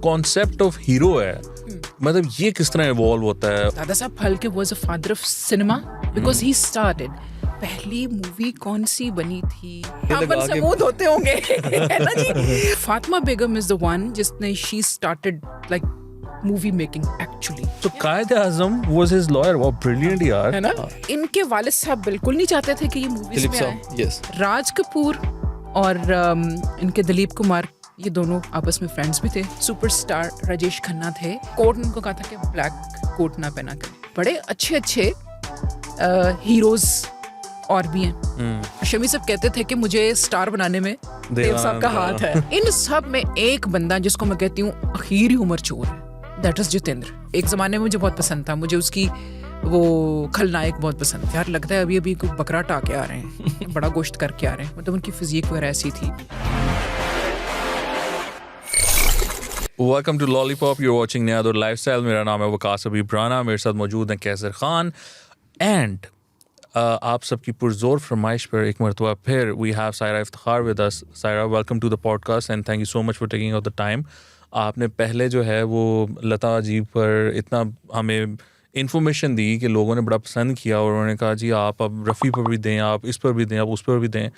Concept of hero है, मतलब ये किस तरह इवॉल्व होता है? दादा Saheb Phalke was a father of cinema because he started. पहली मूवी कौन सी बनी थी? अपन सबूत होते होंगे है ना जी. फातिमा बेगम इज द वन जिसने she started like movie making actually. तो कायद आजम वाज हिज लॉयर. वो ब्रिलियंट यार है ना. इनके वालिद साहब बिल्कुल नहीं चाहते थे कि ये मूवीज में आए. यस. राज कपूर और इनके दिलीप कुमार ये दोनों आपस में फ्रेंड्स भी थे. सुपरस्टार राजेश खन्ना थे. कोर्ट उनको कहा था कि ब्लैक कोट ना पहना कर. बड़े अच्छे अच्छे हीरोज और भी हैं. शमी साहब कहते थे कि मुझे स्टार बनाने में देव साहब का हाथ है. इन सब में एक बंदा जिसको मैं कहती हूँ आखिरी उम्र चोर है, दैट इज जितेंद्र. एक जमाने में मुझे बहुत पसंद था. मुझे उसकी वो खलनायक बहुत पसंद था. यार लगता है अभी अभी कोई बकरा टाके आ रहे हैं, बड़ा गोश्त करके आ रहे हैं. मतलब उनकी फिजिक वगैरह ऐसी थी. Welcome to lollipop. You are watching नियाद और लाइफस्टाइल. मेरा नाम है वकास अबीब राना. मेरे साथ मौजूद हैं कैसर खान. एंड आप सबकी पुरजोर फरमाइश पर एक मरतबा फिर we have Saira Iftikhar with us. Saira, welcome to the podcast and thank you so much for taking out the time. आपने पहले जो है वो लता जी पर इतना हमें इन्फॉर्मेशन दी कि लोगों ने बड़ा पसंद किया और उन्होंने कहा जी आप अब रफ़ी पर भी दें, आप इस पर भी दें, आप उस पर भी दें.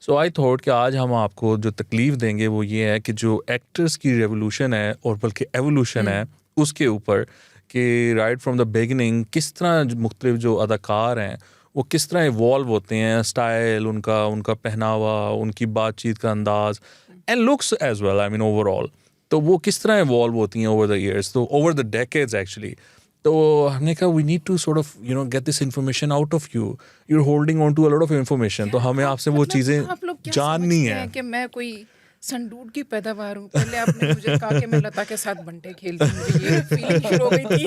सो आई थॉट कि आज हम आपको जो तकलीफ़ देंगे वो ये है कि जो एक्टर्स की रेवोल्यूशन है और बल्कि एवोल्यूशन है उसके ऊपर कि राइट फ्रॉम द बिगिनिंग किस तरह मुख्तलिफ जो अदाकार हैं वो किस तरह इवॉल्व होते हैं. स्टाइल उनका पहनावा, उनकी बातचीत का अंदाज and looks as well, I mean overall. तो वो किस तरह इवॉल्व होती हैं ओवर द ईयर्स, तो ओवर द डेकेड्स एक्चुअली. तो हमने कहा we need to sort of get this information out of you. You are holding on to a lot of information. तो हमें आपसे वो चीज़ें जाननी है कि मैं कोई संडूड की पैदावार हूँ. पहले आपने मुझे कहा कि मैं लता के साथ बंटे खेलती हूँ, मुझे ये फीलिंग शुरू हो गई थी.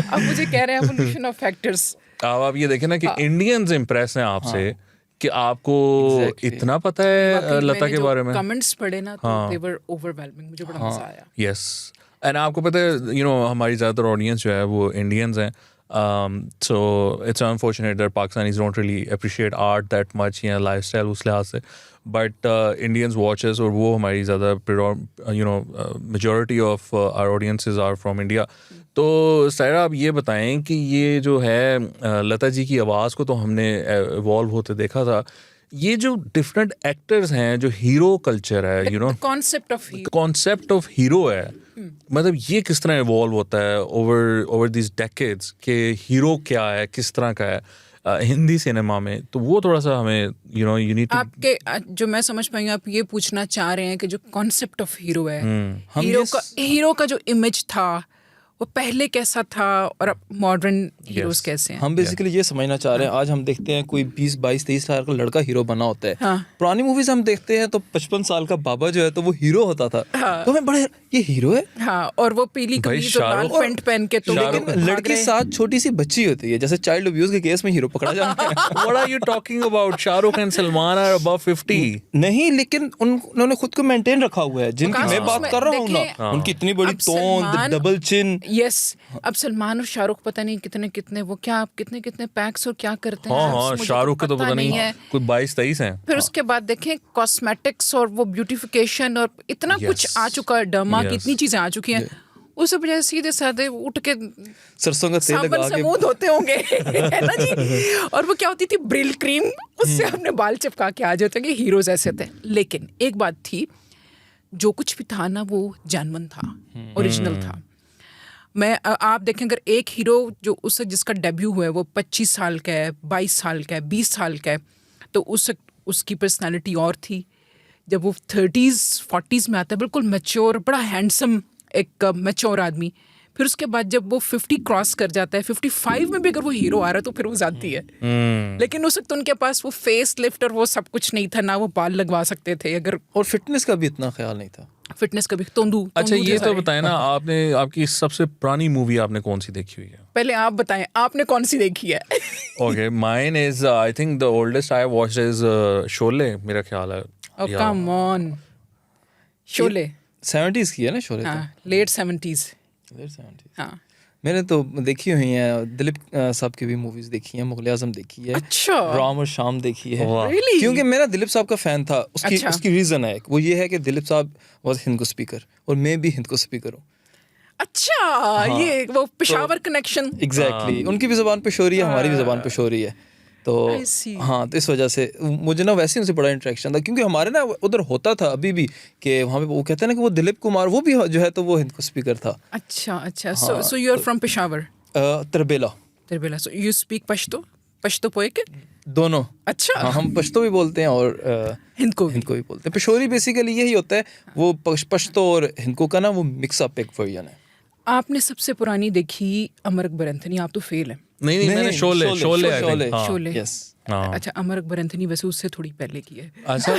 अब मुझे कह रहे हैं एवोल्यूशन ऑफ फैक्टर्स. आप ये देखें ना कि इंडियंस इम्प्रेस हैं आपसे कि आपको इतना पता है लता के बारे में. कमेंट्स पढ़े ना तो they were overwhelming. मुझे बड़ा मजा आया. यस. एंड आपको पता है हमारी ज़्यादातर ऑडियंस जो है वो इंडियंस हैं. So it's unfortunate that Pakistanis don't really appreciate art that much या लाइफस्टाइल उस लिहाज से. बट इंडियंस वॉचेस और वो हमारी ज़्यादा majority of our audiences are from India. तो सायरा आप ये बताएं कि ये जो है लता जी की आवाज़ को तो हमने इवॉल्व होते देखा था. ये जो डिफरेंट एक्टर्स हैं, जो हीरो कल्चर है, कॉन्सेप्ट ऑफ हीरो है, मतलब ये किस तरह इवॉल्व होता है ओवर दिस डेकेड्स कि हीरो क्या है, किस तरह का है हिंदी सिनेमा में. तो वो थोड़ा सा हमें यू नीड टू. आपके जो मैं समझ पाई हूँ आप ये पूछना चाह रहे हैं कि जो कॉन्सेप्ट ऑफ हीरो है, हीरो का जो इमेज था वो पहले कैसा था और अब मॉडर्न हीरोज कैसे हैं. हम बेसिकली ये समझना चाह रहे हैं. आज हम देखते हैं कोई 20, 22, 23 साल का लड़का हीरो बना होता है. पुरानी मूवीज हम देखते हैं तो 55 साल का बाबा जो है तो वो हीरो होता था. तो हमें बड़ा ये हीरो है. हाँ, और वो पीली कमीज और लाल पैंट पहन के. तो लेकिन लड़के साथ छोटी सी बच्ची होती है, जैसे चाइल्ड अब्यूज के केस में हीरो पकड़ा जाता है. What are you talking about? Shahrukh and Salman are above 50. नहीं, लेकिन उन्होंने खुद को मेंटेन रखा हुआ है. जिनकी मैं बात कर रहा हूँ ना, उनकी इतनी बड़ी तोंद, डबल चिन. यस. अब सलमान और शाहरुख पता नहीं कितने वो क्या कितने पैक्स और क्या करते हैं. हाँ, शाहरुख के तो पता नहीं है कोई 22-23 हैं. फिर उसके बाद देखें कॉस्मेटिक्स और वो ब्यूटिफिकेशन और इतना कुछ आ चुका है. डर्मा की इतनी चीजें आ चुकी हैं. उससे बजाय सीधे साधे उठ के सरसों का तेल लगा के समूद होते होंगे है ना जी. और वो क्या होती थी ब्रिल क्रीम, उससे अपने बाल चिपका के आ जाते हैं. हीरोज ऐसे थे. लेकिन एक बात थी, जो कुछ भी था ना वो जानवन था, ओरिजिनल था. मैं आप देखें अगर एक हीरो जो उससे जिसका डेब्यू हुआ है वो 25 साल का है, 22 साल का है, 20 साल का है, तो उसकी पर्सनालिटी और थी. जब वो 30s 40s में आता है बिल्कुल मैच्योर, बड़ा हैंडसम एक मैच्योर आदमी. फिर उसके बाद जब वो 50 क्रॉस कर जाता है, 55 में भी अगर वो हीरो आ रहा है तो फिर वो जाती है. लेकिन उस वक्त उनके पास वो फेस लिफ्ट और वो सब कुछ नहीं था, ना वो बाल लगवा सकते थे अगर, और फिटनेस का भी इतना ख्याल नहीं था. फिटनेस का भी तोंदू. अच्छा, ये तो बताएं ना, आपकी सबसे पुरानी मूवी आपने कौन सी देखी हुई है? पहले आप बताएं आपने कौन सी देखी है. Okay, mine is I think the oldest I watched is Sholay, मेरा ख्याल है. कम ऑन, शोले 70s की है ना शोले. Late 70s. हाँ, मैंने तो देखी हुई है. दिलीप साहब की भी मूवीज देखी हैं. मुगल आजम देखी है. अच्छा. राम और शाम देखी है. Really? क्योंकि मेरा दिलीप साहब का फैन था. उसकी रीजन है, वो ये है कि दिलीप साहब वाज हिंद को स्पीकर और मैं भी हिंद को स्पीकर हूँ. अच्छा, ये वो पेशावर कनेक्शन। एग्जैक्टली, उनकी भी ज़बान पेशोरी है, हमारी भी ज़बान पेशोरी है, तो I see. हाँ, तो इस वजह से मुझे ना वैसे उनसे बड़ा इंटरेक्शन था, क्योंकि हमारे ना उधर होता था अभी भी कि वहाँ पे वो कहते हैं ना कि वो दिलीप कुमार, वो भी जो है तो वो हिंद को स्पीकर था। अच्छा अच्छा, so you are from Peshawar? Tarbela. Tirbela. So you speak Pashto? Pashto पोएक? दोनों। अच्छा। हाँ, हम पश्तो भी बोलते हैं और हिंद को भी बोलते हैं। पेशोरी बेसिकली यही होता है, वो पश्तो और हिंदको का ना वो मिक्स अप एक वर्जन है। आपने सबसे पुरानी देखी अमर अकबर एंथनी, आप तो फेल हैं। नहीं, मैंने शोले I think, हाँ। शोले। यस। अच्छा, अमर अकबर एंथनी वैसे उससे थोड़ी पहले की है। अच्छा,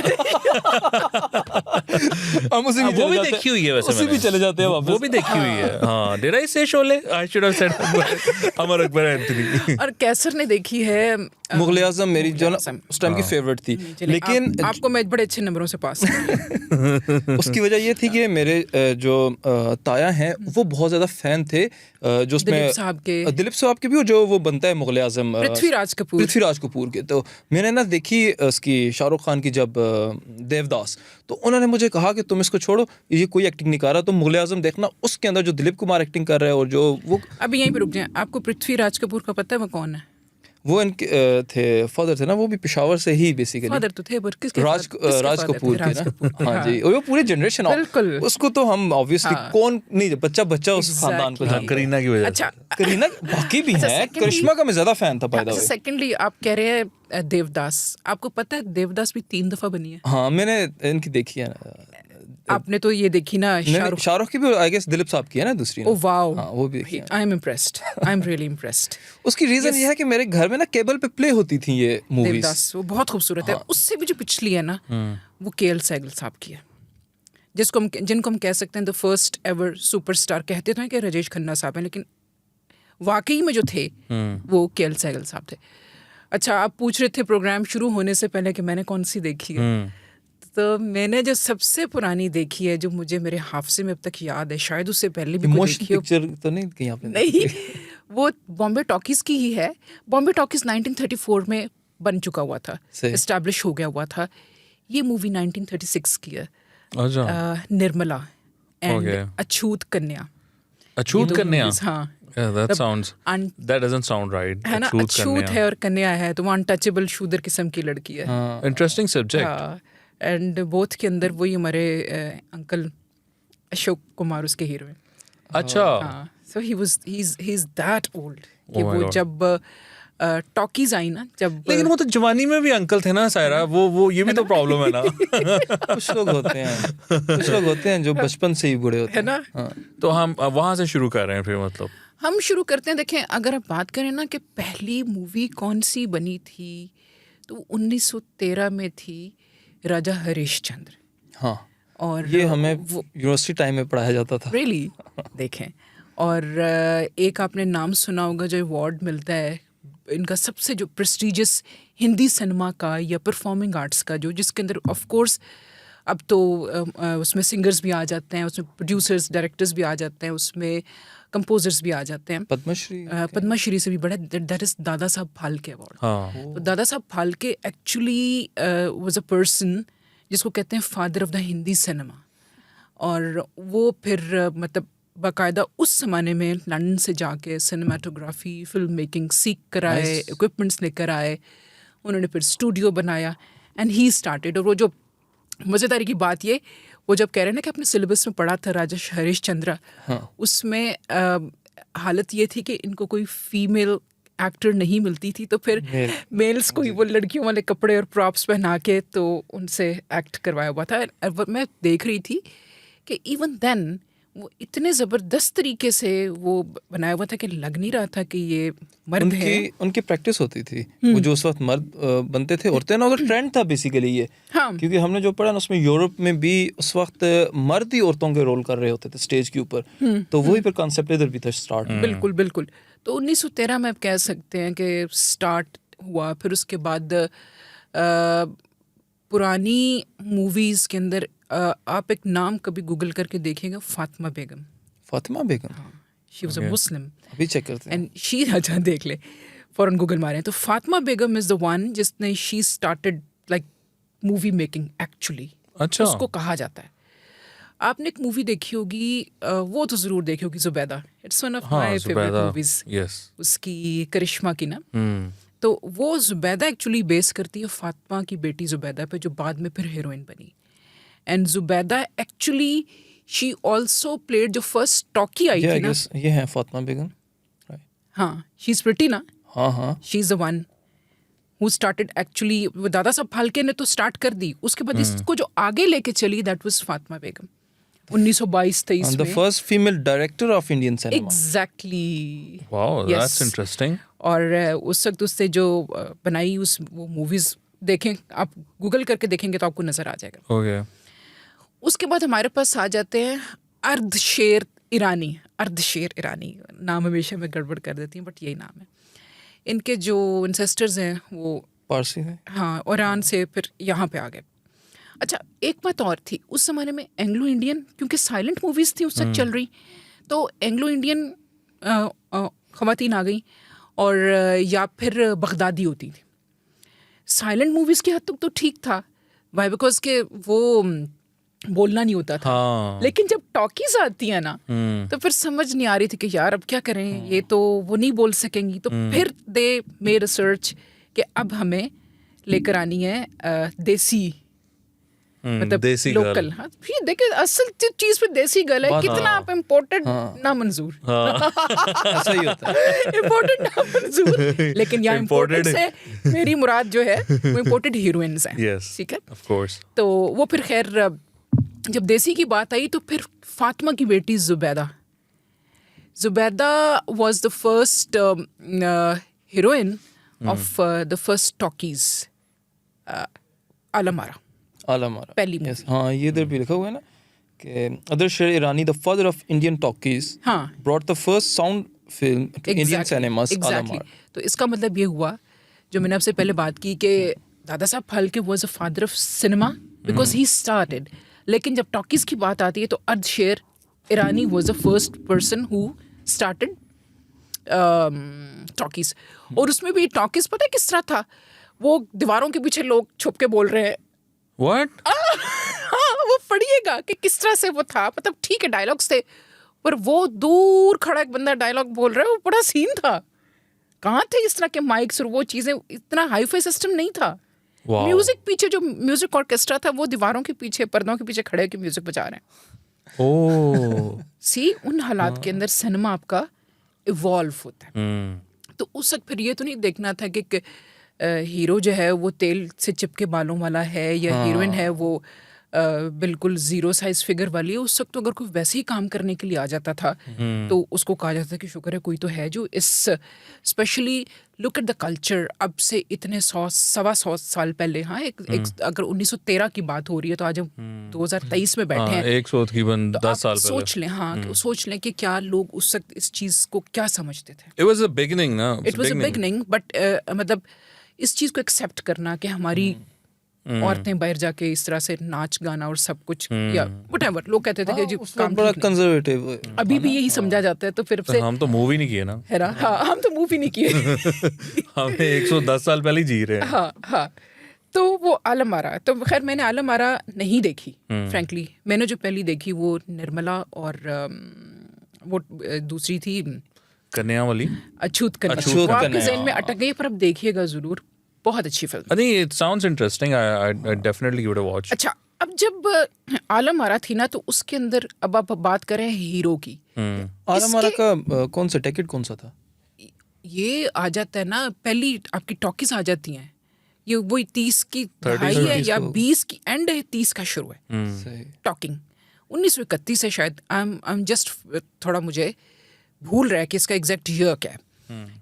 हम उसी वो भी देखी हुई है वैसे, उसी भी चले जाते हैं वापस। वो भी देखी हुई है, हाँ। Did I say Sholay? I should have said Amar Akbar Anthony. और कैसर ने देखी है मुगल आजम, मेरी जो ना उस टाइम की फेवरेट थी, लेकिन आपको मैं बड़े अच्छे नंबरों से पास किया। उसकी वजह ये थी कि मेरे जो ताया हैं वो बहुत ज्यादा फैन थे जो उसमें दिलीप साहब के भी, जो वो बनता है मुगल आजम पृथ्वीराज कपूर के। तो मैंने ना देखी उसकी शाहरुख खान की जब देवदास, तो उन्होंने मुझे कहा कि तुम इसको छोड़ो, ये कोई एक्टिंग नहीं कर रहा, तुम मुगल आजम देखना, उसके अंदर जो दिलीप कुमार एक्टिंग कर रहा है और जो वो। अभी यहीं पे रुक जाएं, आपको पृथ्वीराज कपूर का पता है वो कौन है? वो इनके थे फादर थे ना, वो भी पेशावर से ही बेसिकली। फादर तो थे, पर किसके? राज कपूर थे ना। हाँ जी, और वो पूरी जनरेशन, बिल्कुल। उसको तो हम ऑब्वियसली कौन नहीं, बच्चा उस खानदान को जानता। करीना की वजह। अच्छा, करीना बाकी भी है, करिश्मा का मैं ज्यादा फैन था बाय द वे। सेकंडली आप कह रहे हैं देवदास, आपको पता है देवदास भी 3 दफा बनी है? हाँ, मैंने इनकी देखी है ना। आपने तो ये देखी ना शाहरुख की भी, आई गेस दिलीप साहब की है ना दूसरी। ओह वाओ, हाँ, वो भी देखी है। I am impressed, I am really impressed. उसकी रीजन ये है कि मेरे घर में ना केबल पे प्ले होती थी ये मूवीज। देवदास वो बहुत खूबसूरत है। उससे भी जो पिछली है ना, वो केएल सहगल साहब की है, जिनको हम कह सकते हैं द फर्स्ट एवर सुपरस्टार। कहते तो हैं कि राजेश खन्ना साहब हैं, लेकिन वाकई में जो थे वो केएल सहगल साहब थे। अच्छा, आप पूछ रहे थे प्रोग्राम शुरू होने से पहले कि मैंने कौन सी देखी है, तो मैंने जो सबसे पुरानी देखी है, जो मुझे मेरे हाफसे में अब तक याद है, शायद उससे पहले भी कोई देखी हो। पिक्चर तो नहीं कहीं आपने? नहीं, वो बॉम्बे टॉकीज की ही है। बॉम्बे टॉकीज 1934 में बन चुका हुआ था, एस्टैब्लिश हो गया हुआ था। ये मूवी 1936 की है। निर्मला एंड अछूत कन्या। अछूत कन्या, हाँ। That doesn't sound right. है ना, अछूत है और कन्या है, तो वो अनटचेबल शूदर किस्म की लड़की है। Interesting subject. एंड बोथ के अंदर वही हमारे अंकल अशोक कुमार उसके हीरो हैं। अच्छा, सो ही इज दैट ओल्ड कि वो जब टॉकीज आई ना, जब। लेकिन वो तो जवानी में भी अंकल थे ना सायरा, वो ये भी तो प्रॉब्लम है ना। कुछ लोग होते हैं जो बचपन से ही बूढ़े होते हैं ना। तो हम वहां से शुरू कर रहे हैं फिर, मतलब हम शुरू करते हैं। देखें, अगर आप बात करें ना कि पहली मूवी कौन सी बनी थी, तो 1913 में थी राजा हरिश्चंद्र। हाँ, और ये हमें यूनिवर्सिटी टाइम में पढ़ाया जाता था। रियली देखें, और एक आपने नाम सुना होगा जो अवार्ड मिलता है इनका, सबसे जो प्रेस्टिजियस हिंदी सिनेमा का या परफॉर्मिंग आर्ट्स का, जो जिसके अंदर ऑफ कोर्स अब तो उसमें सिंगर्स भी आ जाते हैं, उसमें प्रोड्यूसर्स डायरेक्टर्स भी आ जाते हैं, उसमें कंपोजर्स भी आ जाते हैं। पद्मश्री से भी बड़ा, दैट इज दादा साहब फाल्के अवार्ड। तो दादा Saheb Phalke actually was a person जिसको कहते हैं father of the Hindi cinema. और वो फिर मतलब बाकायदा उस ज़माने में लंदन से जाके सिनेमाटोग्राफी, फिल्म मेकिंग सीख कर आए, इक्विपमेंट्स लेकर आए, उन्होंने फिर स्टूडियो बनाया एंड ही स्टार्टेड। और वो जो मज़ेदारी की बात ये, वो जब कह रहे हैं ना कि अपने सिलेबस में पढ़ा था राजा हरिश्चंद्र, उसमें हालत ये थी कि इनको कोई फीमेल एक्टर नहीं मिलती थी, तो फिर मेल्स को ही वो लड़कियों वाले कपड़े और प्रॉप्स पहना के तो उनसे एक्ट करवाया हुआ था। मैं देख रही थी कि इवन देन वो इतने ज़बरदस्त तरीके से वो बनाया हुआ था कि लग नहीं रहा था कि ये मर्द है। उनकी प्रैक्टिस होती थी, वो जो उस वक्त मर्द बनते थे, औरतें ना, उधर ट्रेंड था बेसिकली ये। हाँ। क्योंकि हमने जो पढ़ा ना उसमें यूरोप में भी उस वक्त मर्द ही औरतों के रोल कर रहे होते थे स्टेज के ऊपर, तो वही फिर कॉन्सेप्ट इधर भी था स्टार्ट। बिल्कुल बिल्कुल। तो 1913 में आप कह सकते हैं कि स्टार्ट हुआ। फिर उसके बाद पुरानी मूवीज़ के अंदर आप एक नाम कभी गूगल करके देखिएगा, फातिमा बेगम। शी वाज अ मुस्लिम। अभी चेक करते हैं। एंड शी, अच्छा देख ले, फौरन गूगल मारें तो फातिमा बेगम इज द वन जिसने she started like movie making actually. अच्छा, उसको कहा जाता है। आपने एक मूवी देखी होगी, वो तो जरूर देखी होगी, Zubaida. It's one of my favourite movies. Yes, उसकी करिश्मा की ना। तो वो जुबैदा एक्चुअली बेस करती है फातिमा की बेटी जुबैदा पे, जो बाद में फिर हीरोइन बनी। And Zubaida actually she also played, जो फर्स्ट टॉकी आई थी ना, ये है फातिमा बेगम। हाँ, शी इज प्रिटी ना। हाँ, she is the one who started actually. दादा साहब फाल्के ने तो स्टार्ट कर दी, उसके बाद इसको जो आगे लेके चली दैट वाज फातिमा बेगम 1922-23 में। The first female director of Indian cinema. Exactly. Wow, that's interesting. और उस वक्त उससे जो बनाई वो मूवीज देखें, आप गूगल करके देखेंगे तो आपको नजर आ जाएगा। ओके। उसके बाद हमारे पास आ जाते हैं अर्धशेर ईरानी। अर्धशेर ईरानी नाम हमेशा मैं गड़बड़ कर देती हूँ, बट यही नाम है। इनके जो इंसेस्टर्स हैं वो पारसी हैं। हाँ, ईरान से फिर यहाँ पे आ गए। अच्छा, एक बात और थी उस ज़माने में, एंग्लो इंडियन, क्योंकि साइलेंट मूवीज़ थी उस वक्त चल रही, तो एंग्लो इंडियन ख़वातीन आ गई, और या फिर बगदादी होती थी। साइलेंट मूवीज़ की हद तक तो ठीक था, वाई बिकॉज के वो बोलना नहीं होता था। हाँ। लेकिन जब टॉकीज आती है ना, तो फिर समझ नहीं आ रही थी कि यार अब क्या करें, ये तो वो नहीं बोल सकेंगी। तो फिर दे मेड रिसर्च कि अब हमें लेकर आनी है देसी, मतलब देसी लोकल। हाँ, फिर देखिए असल चीज पे देसी गर्ल है, कितना आप इम्पोर्टेड ना मंजूर। ऐसा ही होता है, इम्पोर्टेड ना मंजूर। लेकिन यहाँ इम्पोर्टेड से मेरी मुराद जो है वो इम्पोर्टेड हीरोइंस हैं। यस, ठीक है, ऑफ कोर्स। तो वो फिर खैर जब देसी की बात आई तो फिर फातिमा की बेटी Zubaida was the first heroine of the first talkies आलमारा। पहली yes, हाँ, ये इधर भी लिखा हुआ है ना कि Ardeshir Irani, the father of Indian talkies, हाँ, brought the first sound film to Indian cinemas. Exactly. तो इसका मतलब ये हुआ, जो मैंने आपसे पहले बात की, कि Dada Saheb Phalke was a father of cinema because he started. लेकिन जब टॉकीज की बात आती है तो Ardeshir Irani was the first person who started talkies. और उसमें भी टॉकीज पता है किस तरह था, वो दीवारों के पीछे लोग छुप के बोल रहे हैं। What? हाँ, वो पढ़िएगा कि किस तरह से वो था। मतलब ठीक है डायलॉग्स थे, पर वो दूर खड़ा एक बंदा डायलॉग बोल रहा है, वो बड़ा सीन था। कहाँ थे इस तरह के माइक्स और वो चीजें, इतना हाईफाई सिस्टम नहीं था। म्यूजिक पीछे, जो म्यूजिक ऑर्केस्ट्रा था वो दीवारों के पीछे, पर्दों के पीछे खड़े होकर म्यूजिक बजा रहे हैं। ओह, सी उन हालात के अंदर सिनेमा आपका इवॉल्व होता है। तो उस वक्त फिर ये तो नहीं देखना था कि हीरो जो है वो तेल से चिपके बालों वाला है या हीरोइन है वो बिल्कुल जीरो साइज फिगर वाली है। उस वक्त तो अगर कोई वैसे ही काम करने के लिए आ जाता था तो उसको कहा जाता था कि शुक्र है कोई तो है जो इस, specially look at the culture, अब से इतने 100-125 साल पहले। हाँ, एक अगर 1913 की बात हो रही है तो आज हम 2023 में बैठे हैं, 10 साल पहले सोच लें। हाँ, तो सोच लें कि क्या लोग उस वक्त इस चीज को क्या समझते थे। It was a beginning, ना? It was a beginning, but मतलब इस चीज को एक्सेप्ट करना कि हमारी औरतें बाहर जाके इस तरह से नाच गाना और सब कुछ या व्हाटएवर, लोग कहते थे कि जी काम बड़ा कंजर्वेटिव, अभी भी यही समझा जाता है। तो फिर से हम तो मूव ही नहीं किए ना, है ना। हाँ, हम तो मूव ही नहीं किए। हमने 110 साल पहले ही जी रहे हैं। हाँ हाँ। तो वो आलमारा, तो खैर मैंने आलमारा नहीं देखी फ्रैंकली। मैंने जो पहली देखी वो निर्मला और वो दूसरी थी कन्या वाली, अछूत कन्या। आपके ज़हन में अटक गई, पर अब देखिएगा जरूर, बहुत अच्छी film. I think it sounds interesting. I definitely give it a watch. अच्छा, अब जब आलमारा थी ना तो उसके अंदर, अब आप बात करें हीरो की, आलमारा का कौन सा टिकट कौन सा था? ये आ जाता है ना, पहली आपकी टॉकीज आ जाती हैं, ये वही 30 की दहाई है या 20 की एंड है, 30 का शुरू है टॉकिंग। 1931 है शायद। आई एम जस्ट थोड़ा मुझे भूल रहा है कि इसका एग्जैक्ट ईयर क्या है,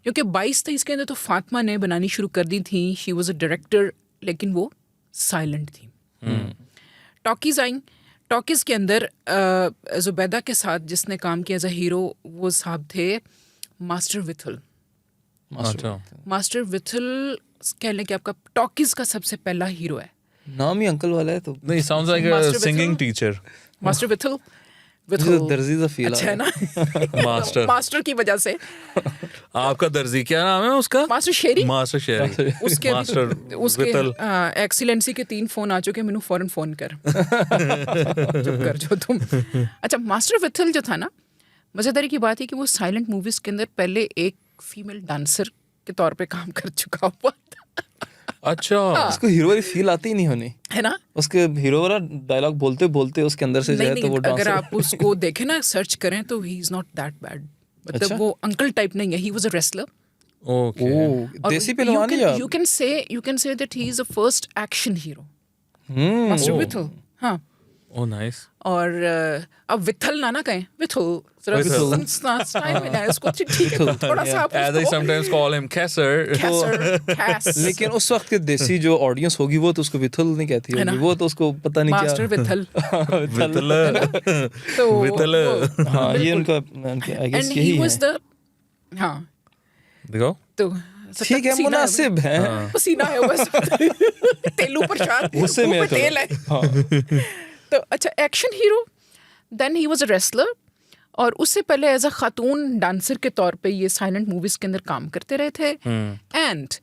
क्योंकि 22-23 के अंदर तो फातिमा ने बनानी शुरू कर दी थी। शी वॉज अ डायरेक्टर, लेकिन वो साइलेंट थी। टॉकीज आई, टॉकीज के अंदर जुबैदा के साथ जिसने काम किया एज अ हीरो वो साहब थे मास्टर विथल। मास्टर विथल कह लें कि आपका टॉकीज का सबसे पहला हीरो है। नाम ही अंकल वाला है तो नहीं, sounds like a singing teacher. Master Vithal दर्जी सा फील अच्छा है ना मास्टर मास्टर की वजह से। आपका दर्जी क्या नाम है उसका? मास्टर शेरी। मास्टर शेरी। उसके मास्टर उसके वितल। एक्सीलेंसी के 3 फोन आ चुके, मैंने फौरन फोन कर चुप कर जो तुम। अच्छा, मास्टर वितल जो था ना, मजेदारी की बात है कि वो साइलेंट मूवीज के अंदर पहले एक फीमेल डांसर के तौर पे काम कर चुका हुआ था। अच्छा, उसको हीरो वाली फील आती ही नहीं होनी है ना, उसके हीरो वाला डायलॉग बोलते बोलते उसके अंदर से जाए तो वो अगर आप उसको देखें ना, सर्च करें तो he is not that bad. मतलब अच्छा? वो अंकल टाइप नहीं है, he was a wrestler. Okay. देसी पहलवान या you can say that he is the first action hero, master Vithal. हाँ, ओह नाइस। और अब विथल ना कहें, विथल जरा विथल। स्टाइल में ना उसको, ठीक है, थोड़ा सा आप As I sometimes call him Kesser. कैस। लेकिन उस वक्त के देसी जो ऑडियंस होगी वो तो उसको विथल नहीं कहती है ना? होगी, वो तो उसको पता नहीं मास्टर क्या विथल। वितल। तो वितल। हाँ ये उनका आई गेस एंड यही ही है। वाज द, हाँ देखो तो ठीक है, मुनासिब है। पसीना है बस तेलू प्रसाद गुस्से में मुंह पे है तेल है। तो अच्छा, action hero, then he was a wrestler, और उससे पहले एज अ खातून डांसर के तौर पे ये साइलेंट मूवीज के अंदर काम करते रहे थे। एंड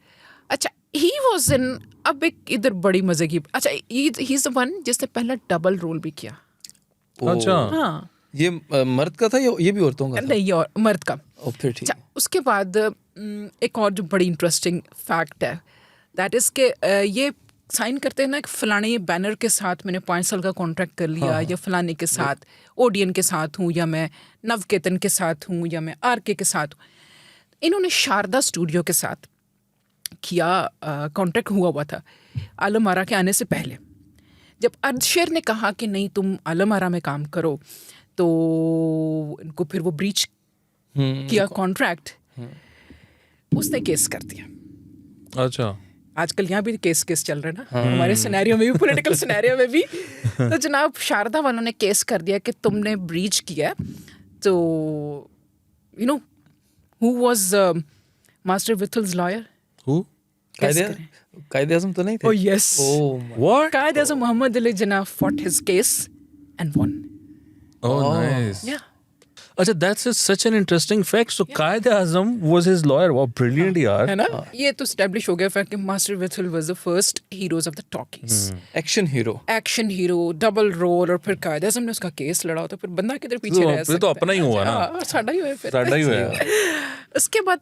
अच्छा, ही वाज इन, अब एक इधर बड़ी मजे की, अच्छा ही इज द वन जिसने पहला डबल रोल भी किया। अच्छा। हाँ, ये मर्द का था या ये भी औरतों का था? नहीं, और मर्द का। ओ फिर ठीक। अच्छा, उसके बाद एक और जो बड़ी इंटरेस्टिंग फैक्ट है, दैट इज के ये साइन करते हैं ना कि फलाने बैनर के साथ मैंने 5 साल का कॉन्ट्रैक्ट कर लिया, या फलाने के साथ ओडियन के साथ हूँ, या मैं नवकेतन के साथ हूँ, या मैं आरके के साथ हूँ। इन्होंने शारदा स्टूडियो के साथ किया, कॉन्ट्रैक्ट हुआ था आलम आरा के आने से पहले। जब अर्धशेर ने कहा कि नहीं तुम आलम आरा में काम करो, तो इनको फिर वो ब्रीच किया कॉन्ट्रैक्ट, उसने केस कर दिया। अच्छा, आजकल यहाँ भी केस चल रहे हैं ना, हमारे सिनेरियो में भी, पॉलिटिकल सिनेरियो में भी। तो जनाब शारदा वालों ने केस कर दिया कि तुमने ब्रीच किया। तो you know who was master Vithal's lawyer? who? Quaid-e आज़म तो नहीं थे? Oh yes. What? Qaid Azam Muhammad Ali Jinnah fought his case and won. Oh, nice. Yeah. अच्छा, that's such an interesting fact. So Qaid Azam was his lawyer. Wow, brilliant यार. है ना? ये तो establish हो गया fact कि Master Vithal was the first heroes of the talkies. Action hero. Action hero, double role, और फिर कायद आज़म ने उसका केस लड़ा, तो फिर बंदा किधर पीछे रह सकता है? तो अपना ही हुआ ना। हाँ, साडा ही हुआ फिर। साडा ही हुआ। उसके बाद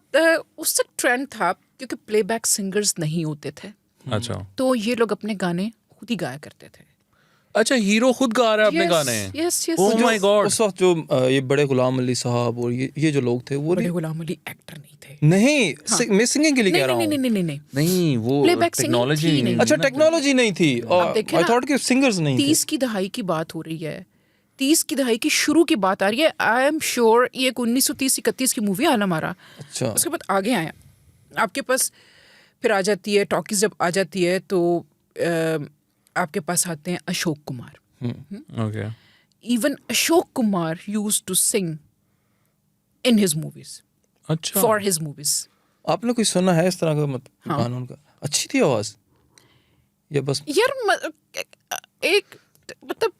उससे ट्रेंड था, क्योंकि प्लेबैक सिंगर्स नहीं होते थे, अच्छा। तो ये लोग अपने गाने खुद ही गाया करते थे। अच्छा, हीरो खुद गा रहा है अपने गाने? Yes yes. Oh my God. उस वक्त जो ये बड़े गुलाम अली साहब और ये जो लोग थे वो बड़े गुलाम अली एक्टर नहीं थे। नहीं, मैं सिंगिंग के लिए कह रहा हूँ। नहीं, वो Playback singing टेक्नोलॉजी थी नहीं। नहीं। अच्छा, टेक्नोलॉजी नहीं थी। देखें आई ना, थॉट कि सिंगर्स नहीं थे। 30 की दहाई की बात हो रही है, 30 की दहाई की शुरू की बात आ रही है। आई एम श्योर ये 1930-31 की मूवी आलम आरा। अच्छा। उसके बाद आगे आया आपके पास, फिर आ जाती है टॉकीज। जब आ जाती है तो आपके पास आते हैं Ashok Kumar. Okay. Even Ashok Kumar used to sing in his movies. अच्छा। For his movies. आपने कोई सुना है इस तरह का गाना उनका? अच्छी थी आवाज या बस? यार एक मतलब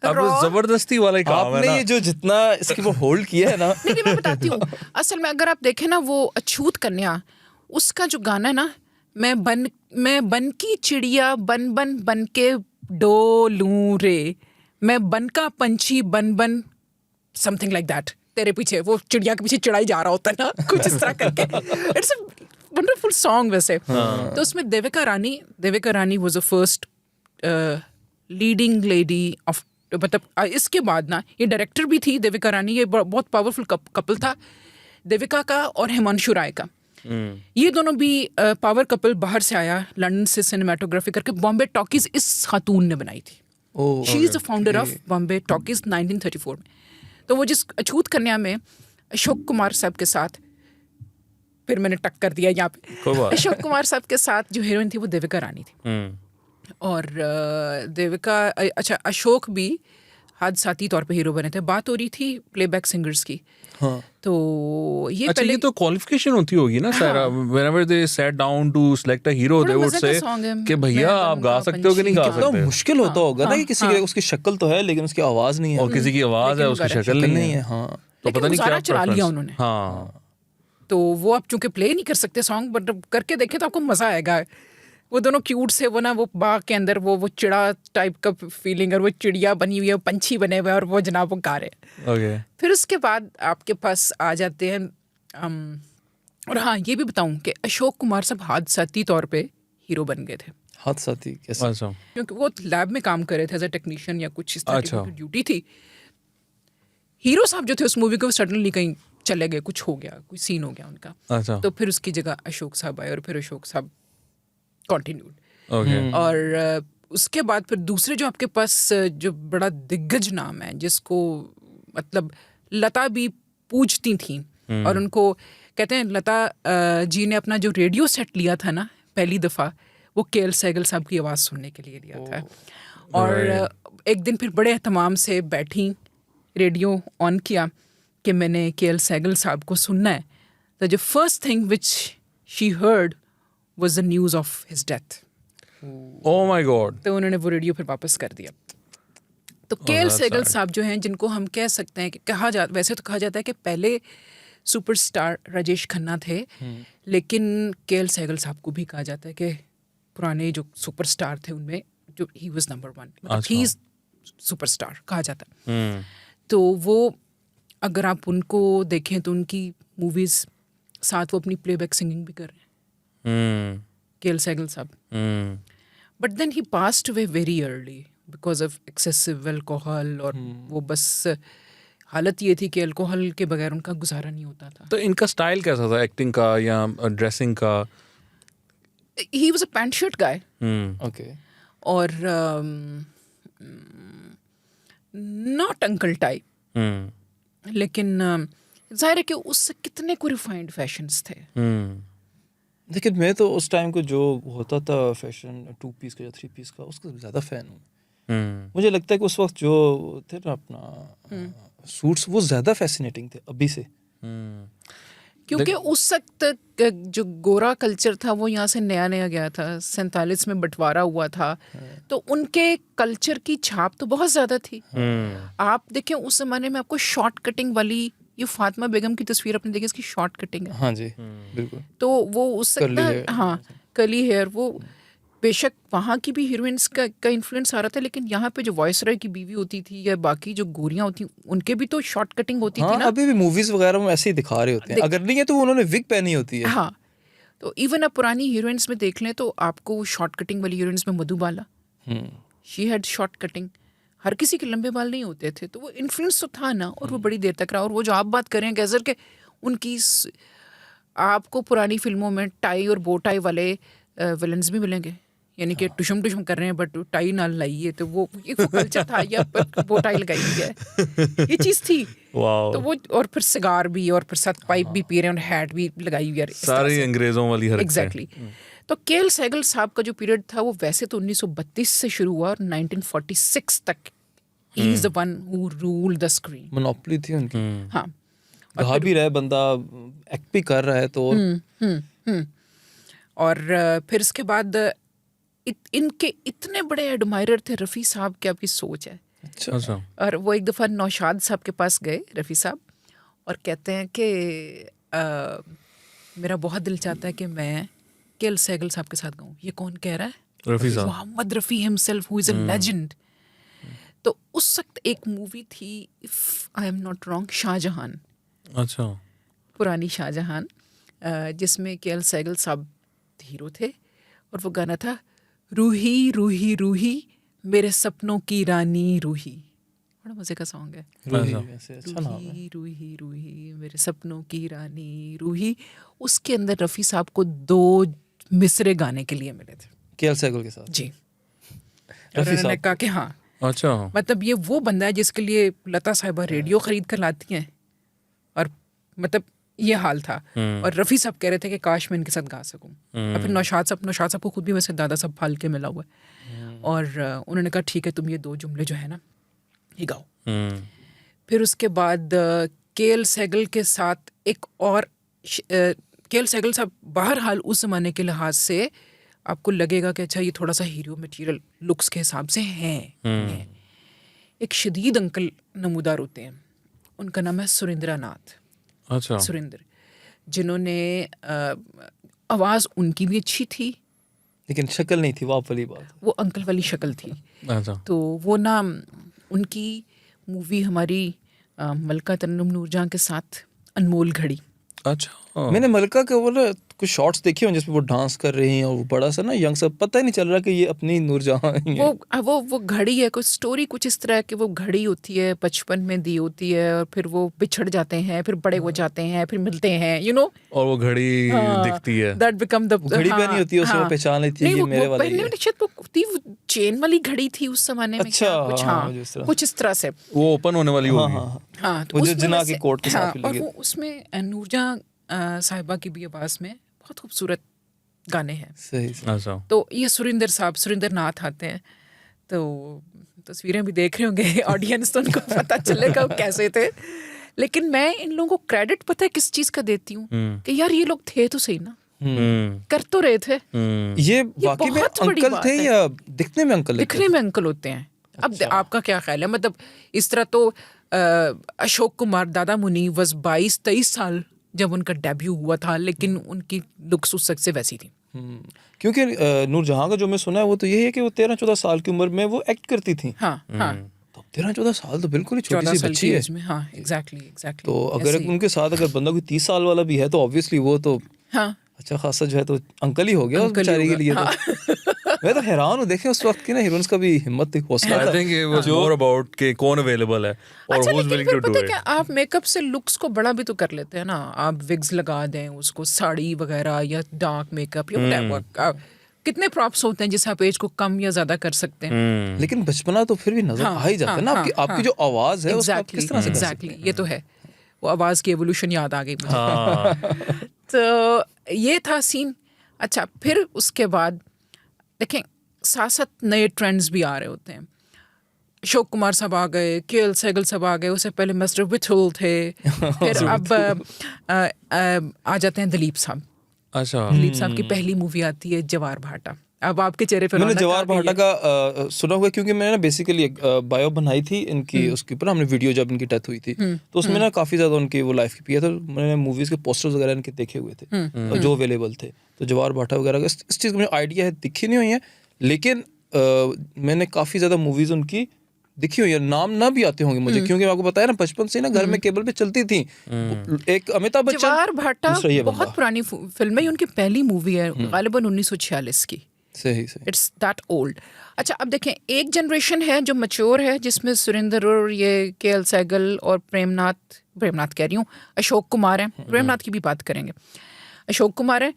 अब जबरदस्ती वाला ही काम है आपने ना। ये जो जितना इसके ऊपर होल्ड किया है ना। नहीं, मैं बताती हूँ। असल में अगर आप देखें ना, वो अछूत कन्या, उसका जो गाना है ना, मैं बन की चिड़िया बन बन बन के डोलूं रे, मैं बन का पंछी बन बन, समथिंग लाइक दैट। तेरे पीछे वो चिड़िया के पीछे चढ़ाई जा रहा होता है ना, कुछ इस तरह करके। इट्स अ वंडरफुल सॉन्ग वैसे। तो उसमें Devika Rani was the first leading lady of, मतलब इसके बाद ना ये डायरेक्टर भी थी देविका रानी। ये बहुत पावरफुल कपल था देविका का और हिमांशु राय का। ये दोनों भी पावर कपल बाहर से आया, लंदन से सिनेमाटोग्राफी करके बॉम्बे टॉकीज इस खातून ने बनाई थी। She is the founder of Bombay talkies 1934 में। तो वो जिस अछूत कन्या में अशोक कुमार साहब के साथ, फिर मैंने टक कर दिया यहाँ पे, अशोक कुमार साहब के साथ जो हीरोइन थी वो देविका रानी थी। और देविका, अच्छा अशोक भी हादसाती तौर पे हीरो बने थे। बात हो रही थी प्लेबैक सिंगर्स की। हाँ। तो ये अच्छा, पहले ये तो क्वालिफिकेशन होती होगी ना सारा, whenever they sat down to select a hero they would say कि भैया आप गा सकते हो कि नहीं गा कितना सकते। मुश्किल होता होगा ना कि किसी के उसकी शक्ल तो है लेकिन उसकी आवाज नहीं है, और किसी की आवाज है उसकी शक्ल नहीं है। हाँ, तो पता नहीं क्या चला लिया उन्होंने। हाँ, तो वो आप चूंकि प्ले नहीं कर सकते सॉन्ग, बट करके देखे तो आपको मजा आएगा। वो दोनों क्यूट से, वो ना वो बाग के अंदर वो चिड़ा टाइप का फीलिंग, और वो चिड़िया बनी हुई है, पंछी बने हुए, और वो जनाब वो गा रहे हैं। फिर उसके बाद आपके पास आ जाते हैं और हाँ ये भी बताऊं कि अशोक कुमार साहब हादसाती तौर पे हीरो बन गए थे। हादसाती कैसे? अच्छा, क्योंकि वो लैब में काम कर रहे थे एज अ टेक्नीशियन या कुछ इस तरह की ड्यूटी थी। हीरो साहब जो थे उस मूवी को सडनली कहीं चले गए, कुछ हो गया, कोई सीन हो गया उनका। अच्छा। तो फिर उसकी जगह अशोक साहब आए और फिर अशोक साहब कंटिन्यूड। और उसके बाद फिर दूसरे जो आपके पास जो बड़ा दिग्गज नाम है, जिसको मतलब लता भी पूजती थी, और उनको कहते हैं लता जी ने अपना जो रेडियो सेट लिया था ना पहली दफ़ा, वो के.एल. सहगल साहब की आवाज़ सुनने के लिए लिया था। और एक दिन फिर बड़े एहतमाम से बैठी, रेडियो ऑन किया कि मैंने के.एल. सहगल साहब को सुनना है। तो जो first thing which she heard was the news of his death. Oh my God. तो उन्होंने वो रेडियो फिर वापस कर दिया। तो के.एल. सहगल साहब जो हैं, जिनको हम कह सकते हैं कि वैसे तो कहा जाता है कि पहले सुपरस्टार राजेश खन्ना थे, लेकिन के.एल. सहगल साहब को भी कहा जाता है कि पुराने जो सुपरस्टार थे उनमें जो ही वाज नंबर 1, मतलब ही इज सुपरस्टार कहा जाता है। तो वो अगर आप उनको देखें तो उनकी मूवीज साथ वो अपनी प्लेबैक सिंगिंग भी कर रहे हैं, के.एल. सहगल साहब। But then he passed away very early because of excessive alcohol, और वो बस हालत ये थी कि अल्कोहल के बगैर उनका गुजारा नहीं होता था। तो इनका स्टाइल कैसा था, एक्टिंग का या ड्रेसिंग का? ही was a pant shirt guy. Okay. और नॉट अंकल टाइप, लेकिन जाहिर है कि उससे कितने को रिफाइंड फैशंस थे। लेकिन मैं तो उस टाइम को जो होता था फैशन 2 पीस का या 3 पीस का, उसका ज़्यादा फ़ैन हूँ। मुझे लगता है कि उस वक्त जो थे ना अपना सूट्स, वो ज़्यादा फैसिनेटिंग थे अभी से। क्योंकि उस वक्त जो गोरा कल्चर था वो यहाँ से नया नया गया था, 47 में बंटवारा हुआ था, तो उनके कल्चर की छाप तो बहुत ज़्यादा थी। आप देखें उस ज़माने में आपको शॉर्ट कटिंग वाली, ये फातिमा बेगम की तस्वीर आपने देखी, इसकी शॉर्ट कटिंग है। हाँ जी, बिल्कुल। तो वो उस वक्त हाँ कर्ली हेयर, वो बेशक वहाँ की भी हीरोइंस का इन्फ्लुएंस आ रहा था, लेकिन यहाँ पे जो वॉइसरॉय की बीवी होती थी या बाकी जो गोरियाँ होती उनके भी तो शॉर्ट कटिंग होती थी ना। अभी भी मूवीज वगैरह में ऐसे ही दिखा रहे होते हैं, अगर नहीं है तो उन्होंने विग पहनी होती है। हाँ, तो इवन आप पुरानी हीरोइंस में देख लें तो आपको शॉर्ट कटिंग वाली हीरोइंस में Madhubala, she had short cutting, हर किसी के लंबे बाल नहीं होते थे, तो वो इन्फ्लुएंस तो था ना, और वो बड़ी देर तक रहा। और वो जो आप बात करें गैजर के, उनकी आपको पुरानी फिल्मों में टाई और बो टाई वाले विलन्स भी मिलेंगे, यानी कि टुशम टुशम कर रहे हैं बट टाई ना लाइए, तो वो एक कल्चर था, या वो टाई लगाई है, ये चीज़ थी। तो वो, और फिर सिगार भी, और फिर साथ पाइप भी पी रहे हैं, और हैट भी लगाई हुई है, सारी अंग्रेजों वाली हरकतें। एग्जैक्टली। तो के.एल. सहगल साहब का जो पीरियड था वो वैसे तो 1932 से शुरू हुआ और 1946 तक ही is the one who rule the screen. Monopoly थी उनकी। हाँ, गा भी रहा है बंदा, एक्ट भी कर रहा है, तो और फिर इसके बाद इनके इतने बड़े एडमायरर थे रफ़ी साहब की, आपकी सोच है। अच्छा। और वो एक दफ़ा नौशाद साहब के पास गए रफ़ी साहब, और कहते हैं कि मेरा बहुत दिल चाहता है कि मैं के.एल. सहगल साहब के साथ गाऊं। ये कौन कह रहा है? रफ़ी साहब, Mohammed Rafi himself, who is a legend. तो उस वक्त एक मूवी थी, if I am not wrong, Shahjahan. अच्छा, पुरानी शाहजहान, जिसमें के.एल. सहगल साहब हीरो थे, और वो गाना था, रूही रूही रूही मेरे सपनों की रानी रूही। बड़ा मज़े का सॉन्ग है। रूही रूही रूही मेरे सपनों की रानी रूही। उसके अंदर रफ़ी साहब को 2 मिसरे गाने के लिए मिले थे के.एल. सहगल के साथ। जी। उन्होंने कहा कि हाँ, अच्छा, मतलब ये वो बंदा है जिसके लिए लता साहिबा रेडियो खरीद कर लाती हैं, और मतलब ये हाल था। और रफ़ी साहब कह रहे थे कि काश मैं इनके साथ गा सकूं। और फिर नौशाद साहब को खुद भी वैसे दादा साहब फाल के मिला हुआ है, और उन्होंने कहा ठीक है, तुम ये 2 जुमले जो है ना ही गाओ। फिर उसके बाद के.एल. सहगल के साथ एक और के.एल. सहगल साहब बहरहाल उस ज़माने के लिहाज से आपको लगेगा कि अच्छा ये थोड़ा सा हीरो मटेरियल लुक्स के हिसाब से हैं। एक शदीद अंकल नमूदार होते हैं, उनका नाम है सुरेंद्र नाथ। अच्छा। सुरेंद्र, जिन्होंने आवाज़ उनकी भी अच्छी थी लेकिन शक्ल नहीं थी, वो वाली बात, वो अंकल वाली शक्ल थी। अच्छा। तो वो ना उनकी मूवी हमारी मलका तरन्नुम नूरजहां के साथ अनमोल घड़ी। अच्छा। मैंने मलका के वो ना कुछ शॉट्स देखे हैं जिसमें वो डांस कर रही हैं और वो बड़ा सा ना यंग सा, पता ही नहीं चल रहा कि ये अपनी नूरजहां ही है। वो घड़ी है, कुछ स्टोरी कुछ इस तरह कि वो घड़ी होती है, बचपन में दी होती है और फिर वो बिछड़ जाते हैं, फिर बड़े हो जाते हैं, फिर मिलते हैं, यू नो, और वो घड़ी दिखती है, दैट बिकम द घड़ी पहनी होती है, उसको पहचान लेती है ये मेरे वाली है। शायद वो चेन वाली घड़ी थी उस जमाने में। अच्छा, कुछ कुछ इस तरह से वो ओपन होने वाली होगी। हाँ, वो जो जिना की कोर्ट के साथ और वो उसमें नूरजहां साहिबा की भी आवाज़ में बहुत खूबसूरत गाने हैं। सही। तो ये सुरेंद्र नाथ आते हैं, तो तस्वीरें भी देख रहे होंगे ऑडियंस, तो उनको पता चलेगा वो कैसे थे। लेकिन मैं इन लोगों को क्रेडिट पता है किस चीज़ का देती हूँ कि यार ये लोग थे तो सही ना, कर तो रहे थे। ये वाकई में अंकल थे या दिखने में अंकल? दिखने में अंकल होते हैं। अब आपका क्या ख्याल है? मतलब इस तरह तो अशोक कुमार दादा मुनि वॉज 22-23 साल जब उनका डेब्यू हुआ था, लेकिन उनकी लुक्स उस वक्त से वैसी थी। क्योंकि नूरजहां का जो मैं सुना है वो तो यही है कि वो 13-14 साल की उम्र में वो एक्ट करती थी। हाँ। तो 13-14 साल तो बिल्कुल ही छोटी सी बच्ची है। हाँ, एग्जैक्टली। तो अगर उनके साथ अगर बंदा कोई 30 साल वाला भी है तो ऑब्वियसली वो तो अच्छा खासा जो है तो अंकल ही हो गया उस बेचारे के लिए। तो मैं तो हैरान हूँ, देखें उस वक्त की ना हीरोइंस का भी हिम्मत थी, हौसला था। I think it was more about कि कौन अवेलेबल है और who's willing to do it। आप मेकअप से लुक्स को बड़ा भी तो कर लेते हैं ना, आप विग्स लगा दें उसको, साड़ी वगैरह या डार्क मेकअप या whatever। कितने प्रॉप्स होते हैं जिस आप एज को कम या ज्यादा कर सकते हैं। लेकिन बचपना तो फिर भी नजर आ ही जाता है ना, आपकी जो आवाज है उसको आप किस तरह से। एग्जैक्टली, ये तो है, वो आवाज की एवोल्यूशन याद आ गई मुझे। तो ये था सीन। अच्छा, फिर उसके बाद देखें साथ साथ नए ट्रेंड्स भी आ रहे होते हैं। अशोक कुमार साहब आ गए, के.एल. सहगल साहब आ गए, उससे पहले मिस्टर विठल थे, फिर अब आ जाते हैं दिलीप साहब। अच्छा। दिलीप साहब की पहली मूवी आती है जवार भाटा। अब आपके चेहरे पे मैंने जवार भाटा का सुना हुआ, क्योंकि मैंने ना बेसिकली एक बायो बनाई थी इनकी, उसके ऊपर हमने वीडियो जब इनकी डेथ हुई थी तो उसमें ना काफ़ी ज़्यादा उनकी वो लाइफ की पिया था। मैंने मूवीज़ के पोस्टर्स वगैरह इनके देखे हुए थे जो अवेलेबल थे। तो जवार भाटा वगैरह का इस चीज़ का मुझे आइडिया है, दिखी नहीं हुई है, लेकिन मैंने काफ़ी ज़्यादा मूवीज़ उनकी दिखी हुई है। नाम ना भी आते होंगे मुझे, क्योंकि आपको बताया ना बचपन से ना घर में केबल पे चलती थी। एक अमिताभ बच्चन, जवार भाटा बहुत पुरानी फिल्म है, उनकी पहली मूवी है गालिबन 1946 की। सही। It's that old. अच्छा, अब देखें एक जनरेशन है जो मैच्योर है, जिसमें सुरेंद्र और ये के.एल. सहगल और प्रेमनाथ कह रही हूँ, अशोक कुमार है। प्रेमनाथ की भी बात करेंगे, अशोक कुमार है।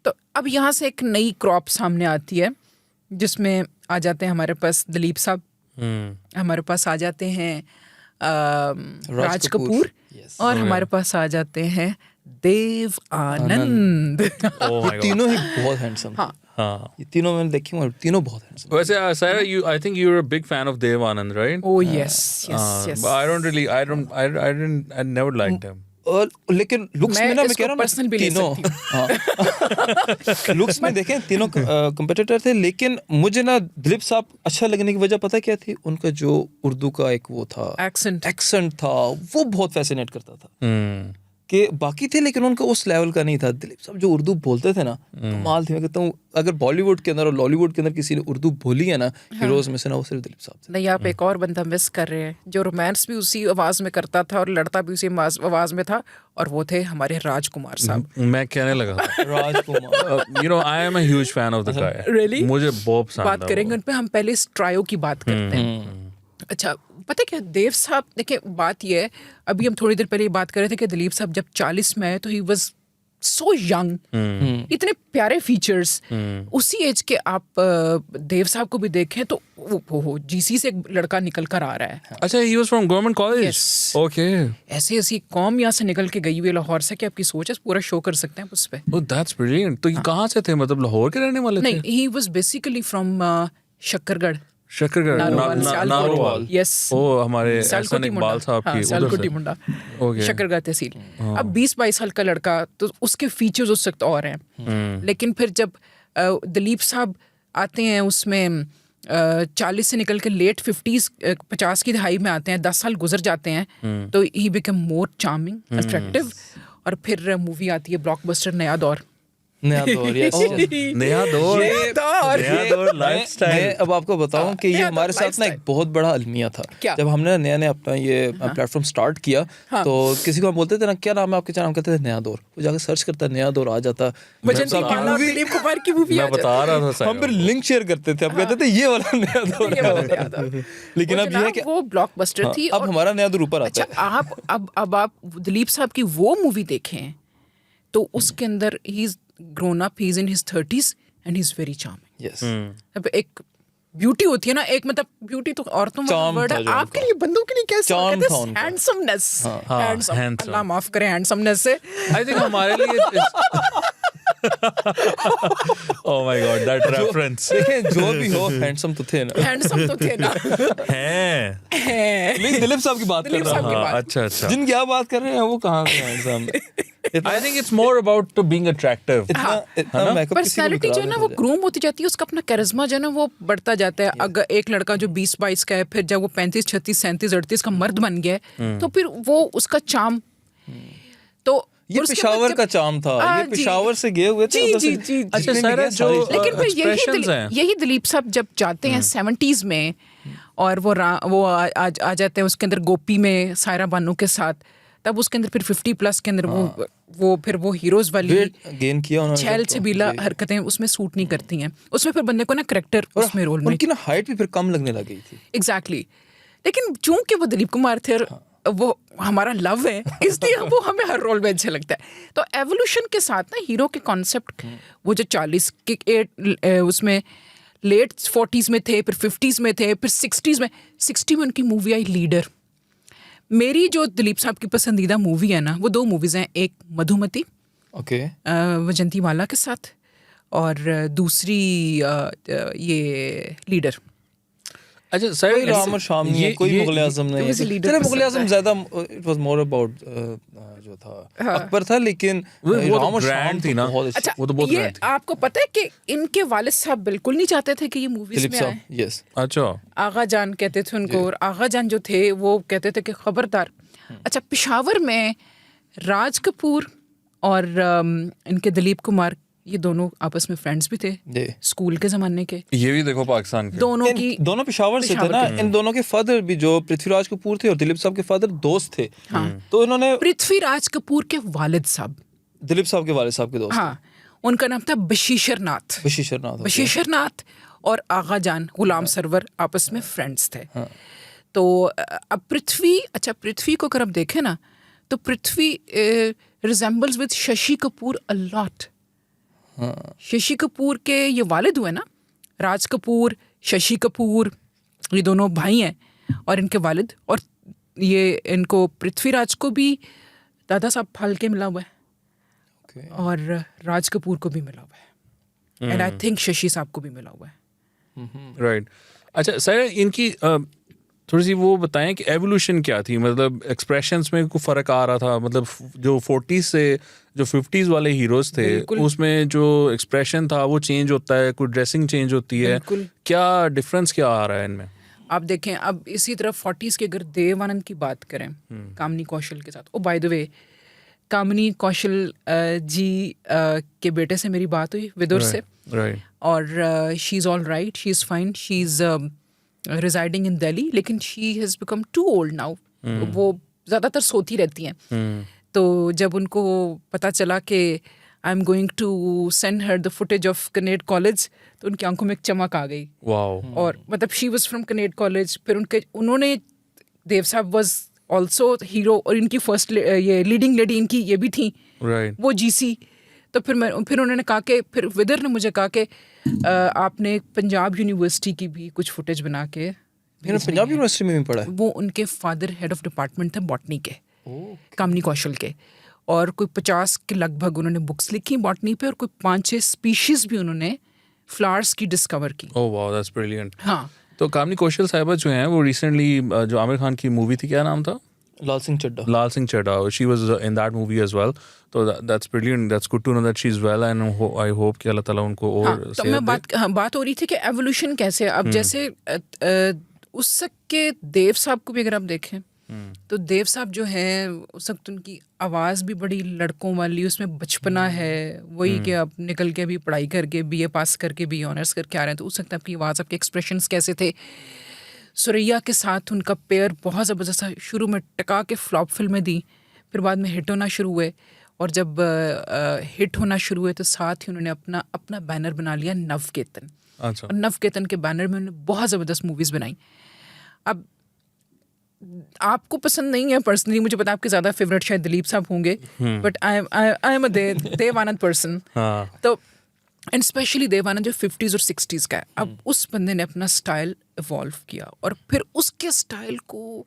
तो अब यहाँ से एक नई क्रॉप सामने आती है जिसमें आ जाते हैं हमारे पास दिलीप साहब, हमारे पास आ जाते हैं राज कपूर, और हमारे पास आ जाते हैं देव आनंद। ये तीनों ही बहुत हैंडसम। हाँ, ये तीनों मैंने देखी हूँ, तीनों बहुत हैंडसम। वैसे Saira, I think you're a big fan of Dev Anand, right? Oh yes. But I never liked him. और लेकिन लुक्स में ना मैं कह रहा हूँ तीनों, लुक्स में देखें तीनों कंपेटिटर थे, लेकिन मुझे ना दिलीप साहब अच्छा लगने की वजह पता क्या थी? उनका जो उर्दू का एक वो था एक्सेंट था, वो बहुत फैसिनेट करता था। कि बाकी थे लेकिन उनका उस लेवल का नहीं था। दिलीप साहब जो उर्दू बोलते थे ना, कमाल थी। मैं कहता हूँ अगर बॉलीवुड के अंदर और लॉलीवुड के अंदर किसी ने उर्दू बोली है ना, हीरोज में से ना, वो सिर्फ दिलीप साहब थे। नहीं, आप एक और बंदा मिस कर रहे हैं जो रोमांस भी उसी आवाज में करता था और लड़ता भी उसी आवाज में था, और वो थे हमारे राजकुमार साहब। मैं कहने लगा राजकुमार, you know, I am a huge fan of the guy. Really? मुझे बहुत पसंद है। बात करेंगे उन पे, हम पहले ट्रायो की बात करते हैं। अच्छा, पता क्या देव साहब, देखिए बात ये है, अभी हम थोड़ी देर पहले बात कर रहे थे कि दिलीप साहब जब 40 में आए तो ही वाज सो यंग, इतने प्यारे फीचर्स। उसी एज के आप देव साहब को भी देखें तो वो जीसी से एक लड़का निकल कर आ रहा है। अच्छा, he was from government college? Yes. Okay. ऐसी कौम यहाँ से निकल के गई हुई लाहौर से कि आपकी सोच है, पूरा शो कर सकते हैं उस पे। Oh, that's brilliant. तो ये कहाँ से थे, मतलब लाहौर के रहने वाले थे? नहीं, he was basically from Shakargarh. शक्कर का नारोवाल, यस, ओ हमारे एहसान इकबाल साहब की सालकोटी मुंडा, शक्करगाह तहसील। अब 20-22 साल का लड़का, तो उसके फीचर्स उस वक्त और हैं, लेकिन फिर जब दिलीप साहब आते हैं उसमें 40 से निकल के लेट 50 की दहाई में आते हैं, 10 साल गुजर जाते हैं, तो he become more charming, attractive. और फिर मूवी आती है ब्लॉकबस्टर नया दौर। नया दौर, नया दौर लाइफस्टाइल। मैं अब आपको बताऊं कि ये हमारे साथ ना एक बहुत बड़ा अलमिया था। जब हमने नया नया अपना ये प्लेटफॉर्म स्टार्ट किया, तो किसी को हम बोलते थे ना, क्या नाम है आपके चैनल, हम कहते थे नया दौर, वो जाकर सर्च करता है, नया दौर आ जाता। दिलीप कुमार की मूवी मैं बता रहा था, हम फिर लिंक शेयर करते थे, हम कहते थे ये वाला नया दौर। लेकिन अब ये है कि वो ब्लॉकबस्टर थी, अब हमारा नया दौर ऊपर आता है। अब आप दिलीप साहब की वो मूवी देखें तो उसके अंदर he is grown up, he's in his 30s and he's very charming. Yes. अब एक ब्यूटी होती है ना, एक मतलब ब्यूटी तो औरतों का वर्ड है, आपके लिए बंदों के लिए कैसे कहते हैं, हैंडसमनेस, अल्लाह माफ करे हैंडसमनेस से, आई थिंक हमारे लिए oh my God that reference. देखें जो भी हो, हैंडसम तो थे ना हैं। नहीं, दिलीप साहब की बात कर रहा हूं। अच्छा जिनकी आप बात कर रहे हैं वो कहाँ से handsome? I think it's more about being attractive. Personality जो है ना वो ग्रूम होती जाती है, उसका अपना कैरिज्मा जो है ना वो बढ़ता जाता है। अगर एक लड़का जो 20-22 का है, फिर जब वो 35, 36, 37, 38 का मर्द बन गया है, तो फिर वो उसका चार्म, तो ये पेशावर का चार्म था, ये पेशावर से गए हुए थे। जी। अच्छा सर, जो लेकिन फिर यही दिलीप साहब जब जाते हैं 70s में, और वो आ जाते हैं उसके अंदर गोपी में सायरा बानू के साथ, तब उसके अंदर फिर 50+ के अंदर वो फिर वो हीरोज वाली गेन किया उन्होंने, छैल से बीला हरकतें उसमें सूट नहीं करती हैं। उसमें फिर बंदे को ना करैक्टर उसमें रोल में, उनकी ना हाइट भी फिर कम लगने लग गई थी। एग्जैक्टली। लेकिन चूंकि वो दिलीप कुमार थे, वो हमारा लव है, इसलिए वो हमें हर रोल में अच्छा लगता है। तो एवोल्यूशन के साथ ना हीरो के कॉन्सेप्ट, वो जो 40 के उसमें लेट 40s में थे, फिर 50s में थे, फिर 60 में उनकी मूवी आई लीडर। मेरी जो दिलीप साहब की पसंदीदा मूवी है ना, वो 2 मूवीज हैं, एक मधुमती वजंती वाला के साथ, और दूसरी ये लीडर। अच्छा सर, राम और शाम नहीं, कोई मुगल आजम नहीं। चलो मुगल आजम ज्यादा, इट वाज मोर अबाउट जो था अकबर था, लेकिन राम और शाम थी ना। अच्छा, वो तो बहुत ये आपको पता है कि इनके वालिद साहब बिल्कुल नहीं चाहते थे कि ये मूवीज में आए। यस। अच्छा, आगा जान कहते थे उनको, और आगा जान जो थे वो कहते थे कि खबरदार। अच्छा, पेशावर में राज कपूर और इनके दिलीप कुमार, ये दोनों आपस में फ्रेंड्स भी थे स्कूल के जमाने के। ये भी देखो पाकिस्तान के दोनों पेशावर से थे ना। इन दोनों के फादर भी, जो पृथ्वीराज कपूर थे और दिलीप साहब के फादर, दोस्त थे। तो इन्होंने पृथ्वीराज कपूर के वालिद साहब दिलीप साहब के वालिद साहब के दोस्त। हाँ, उनका नाम था बशीर नाथ और आगा जान गुलाम सरवर आपस में फ्रेंड्स थे। तो अब पृथ्वी को अगर आप देखें ना, तो Prithvi resembles with Shashi Kapoor a lot. Shashi Kapoor के ये वालिद हुए ना, राज कपूर, शशि कपूर, ये दोनों भाई हैं, और इनके वालिद, और ये इनको पृथ्वीराज को भी दादा साहब फाल्के मिला हुआ है, और राज कपूर को भी मिला हुआ है, एंड आई थिंक शशि साहब को भी मिला हुआ है। राइट। अच्छा सर, इनकी थोड़ी सी वो बताएं कि एवोल्यूशन क्या थी, मतलब एक्सप्रेशंस में कोई फ़र्क आ रहा था, मतलब जो 40s से जो 50s वाले हीरोज थे, उसमें जो एक्सप्रेशन था वो चेंज होता है, कोई ड्रेसिंग चेंज होती है, क्या डिफरेंस क्या आ रहा है इनमें? आप देखें, अब इसी तरह 40s के अगर देव आनंद की बात करें, कामनी कौशल के साथ, ओ बाय द वे, कामनी कौशल जी के बेटे से मेरी बात हुई, विदुर से, और she is all right, she is fine, she is residing in Delhi, लेकिन she has become too old now. वो ज़्यादातर सोती रहती हैं। तो जब उनको पता चला कि I am going to send her the footage of कनेड कॉलेज, तो उनकी आंखों में एक चमक आ गई। और मतलब शी वॉज फ्रॉम कनेड कॉलेज। फिर उन्होंने देव साहब वॉज ऑल्सो हीरो, और इनकी फर्स्ट ये लीडिंग लेडी इनकी ये भी थी, वो जीसी। तो फिर उन्होंने कहा कि, फिर विदर ने मुझे कहा कि आपने पंजाब यूनिवर्सिटी की भी कुछ फुटेज बना के, पंजाब यूनिवर्सिटी में भी पढ़ा है। वो उनके फादर हेड ऑफ डिपार्टमेंट थे बॉटनी के, कामनी कौशल के, और कोई 50 के लगभग उन्होंने बुक्स लिखी बॉटनी पे, और कोई 5-6 स्पीशीज भी उन्होंने फ्लावर्स की डिस्कवर की। Oh wow, that's brilliant. हाँ, तो कामनी कौशल साहिबा जो हैं वो रिसेंटली जो आमिर खान की मूवी थी, क्या नाम था? लाल Singh Chaddha. She was in that movie as well. So that's brilliant. That's good to know that she's well, and I hope कि अल्लाह ताला उनको और तो मैं बात हो रही थी कि एवोल्यूशन कैसे अब जैसे उस के देव साहब को भी अगर आप देखें तो देव साहब जो हैं उस वक्त उनकी आवाज़ भी बड़ी लड़कों वाली, उसमें बचपना है, वही कि आप निकल के भी पढ़ाई करके BA पास करके BA ऑनर्स करके आ रहे हैं, तो उस वक्त आपकी आवाज़, आपके एक्सप्रेशंस कैसे थे. सुरैया के साथ उनका पेयर बहुत ज़बरदस्त, शुरू में टका के फ्लॉप फिल्में दी, फिर बाद में हिट होना शुरू हुए, और जब हिट होना शुरू हुए तो साथ ही उन्होंने अपना बैनर बना लिया नवकेतन. अच्छा. और नवकेतन के बैनर में उन्होंने बहुत ज़बरदस्त मूवीज़ बनाई. अब आपको पसंद नहीं है पर्सनली, मुझे पता आपके ज़्यादा फेवरेट शायद दिलीप साहब होंगे, but I am a Dev Anand person. तो एंड स्पेशली देव आनंद जो 50s और 60s का है, अब उस बंदे ने अपना स्टाइल इवॉल्व किया और फिर उसके स्टाइल को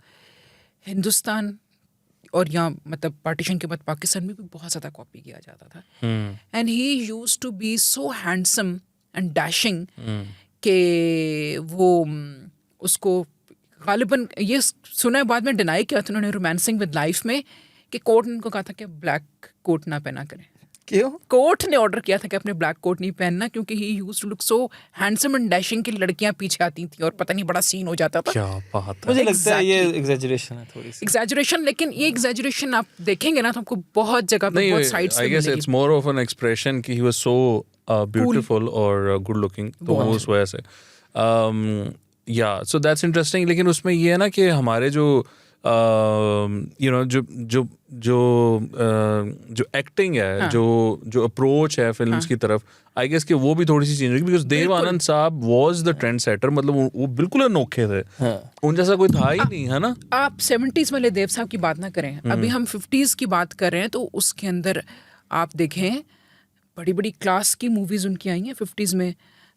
हिंदुस्तान और यहाँ मतलब पार्टीशन के बाद पाकिस्तान में भी बहुत ज़्यादा कॉपी किया जाता था. And he used to be so handsome and dashing कि वो उसको गालिबन ये सुना है, बाद में डिनाई किया था उन्होंने रोमांसिंग विद लाइफ में कि कोर्ट ने उनको कहा था कि ब्लैक कोट ना पहना करें. क्यों? कोर्ट ने ऑर्डर किया था कि अपने ब्लैक कोट नहीं पहनना, क्योंकि he used to look so handsome and dashing कि लड़कियां पीछे आती थी और पता नहीं बड़ा सीन हो जाता था. क्या बात है. मुझे लगता है ये एग्जैजरेशन है, थोड़ी सी एग्जैजरेशन, लेकिन ये एग्जैजरेशन आप देखेंगे ना तो आपको बहुत जगह पे बहुत साइड्स पे I guess मिलेगी. it's more of an expression कि he was so beautiful और good looking, तो वो उस वजह से. Yeah, so that's interesting. लेकिन उसमें ये है ना कि हमारे जो you know जो एक्टिंग है, जो अप्रोच है फिल्म्स की तरफ, आई गेस कि वो भी थोड़ी सी चेंज होगी, बिकॉज देव आनंद साहब वाज द ट्रेंड सेटर. मतलब वो बिल्कुल अनोखे थे, उन जैसा कोई था ही नहीं, है ना. आप 70s वाले देव साहब की बात ना करें, अभी हम 50s की बात कर रहे हैं, तो उसके अंदर आप देखें बड़ी बड़ी क्लास की मूवीज़ उनकी आई हैं 50s में.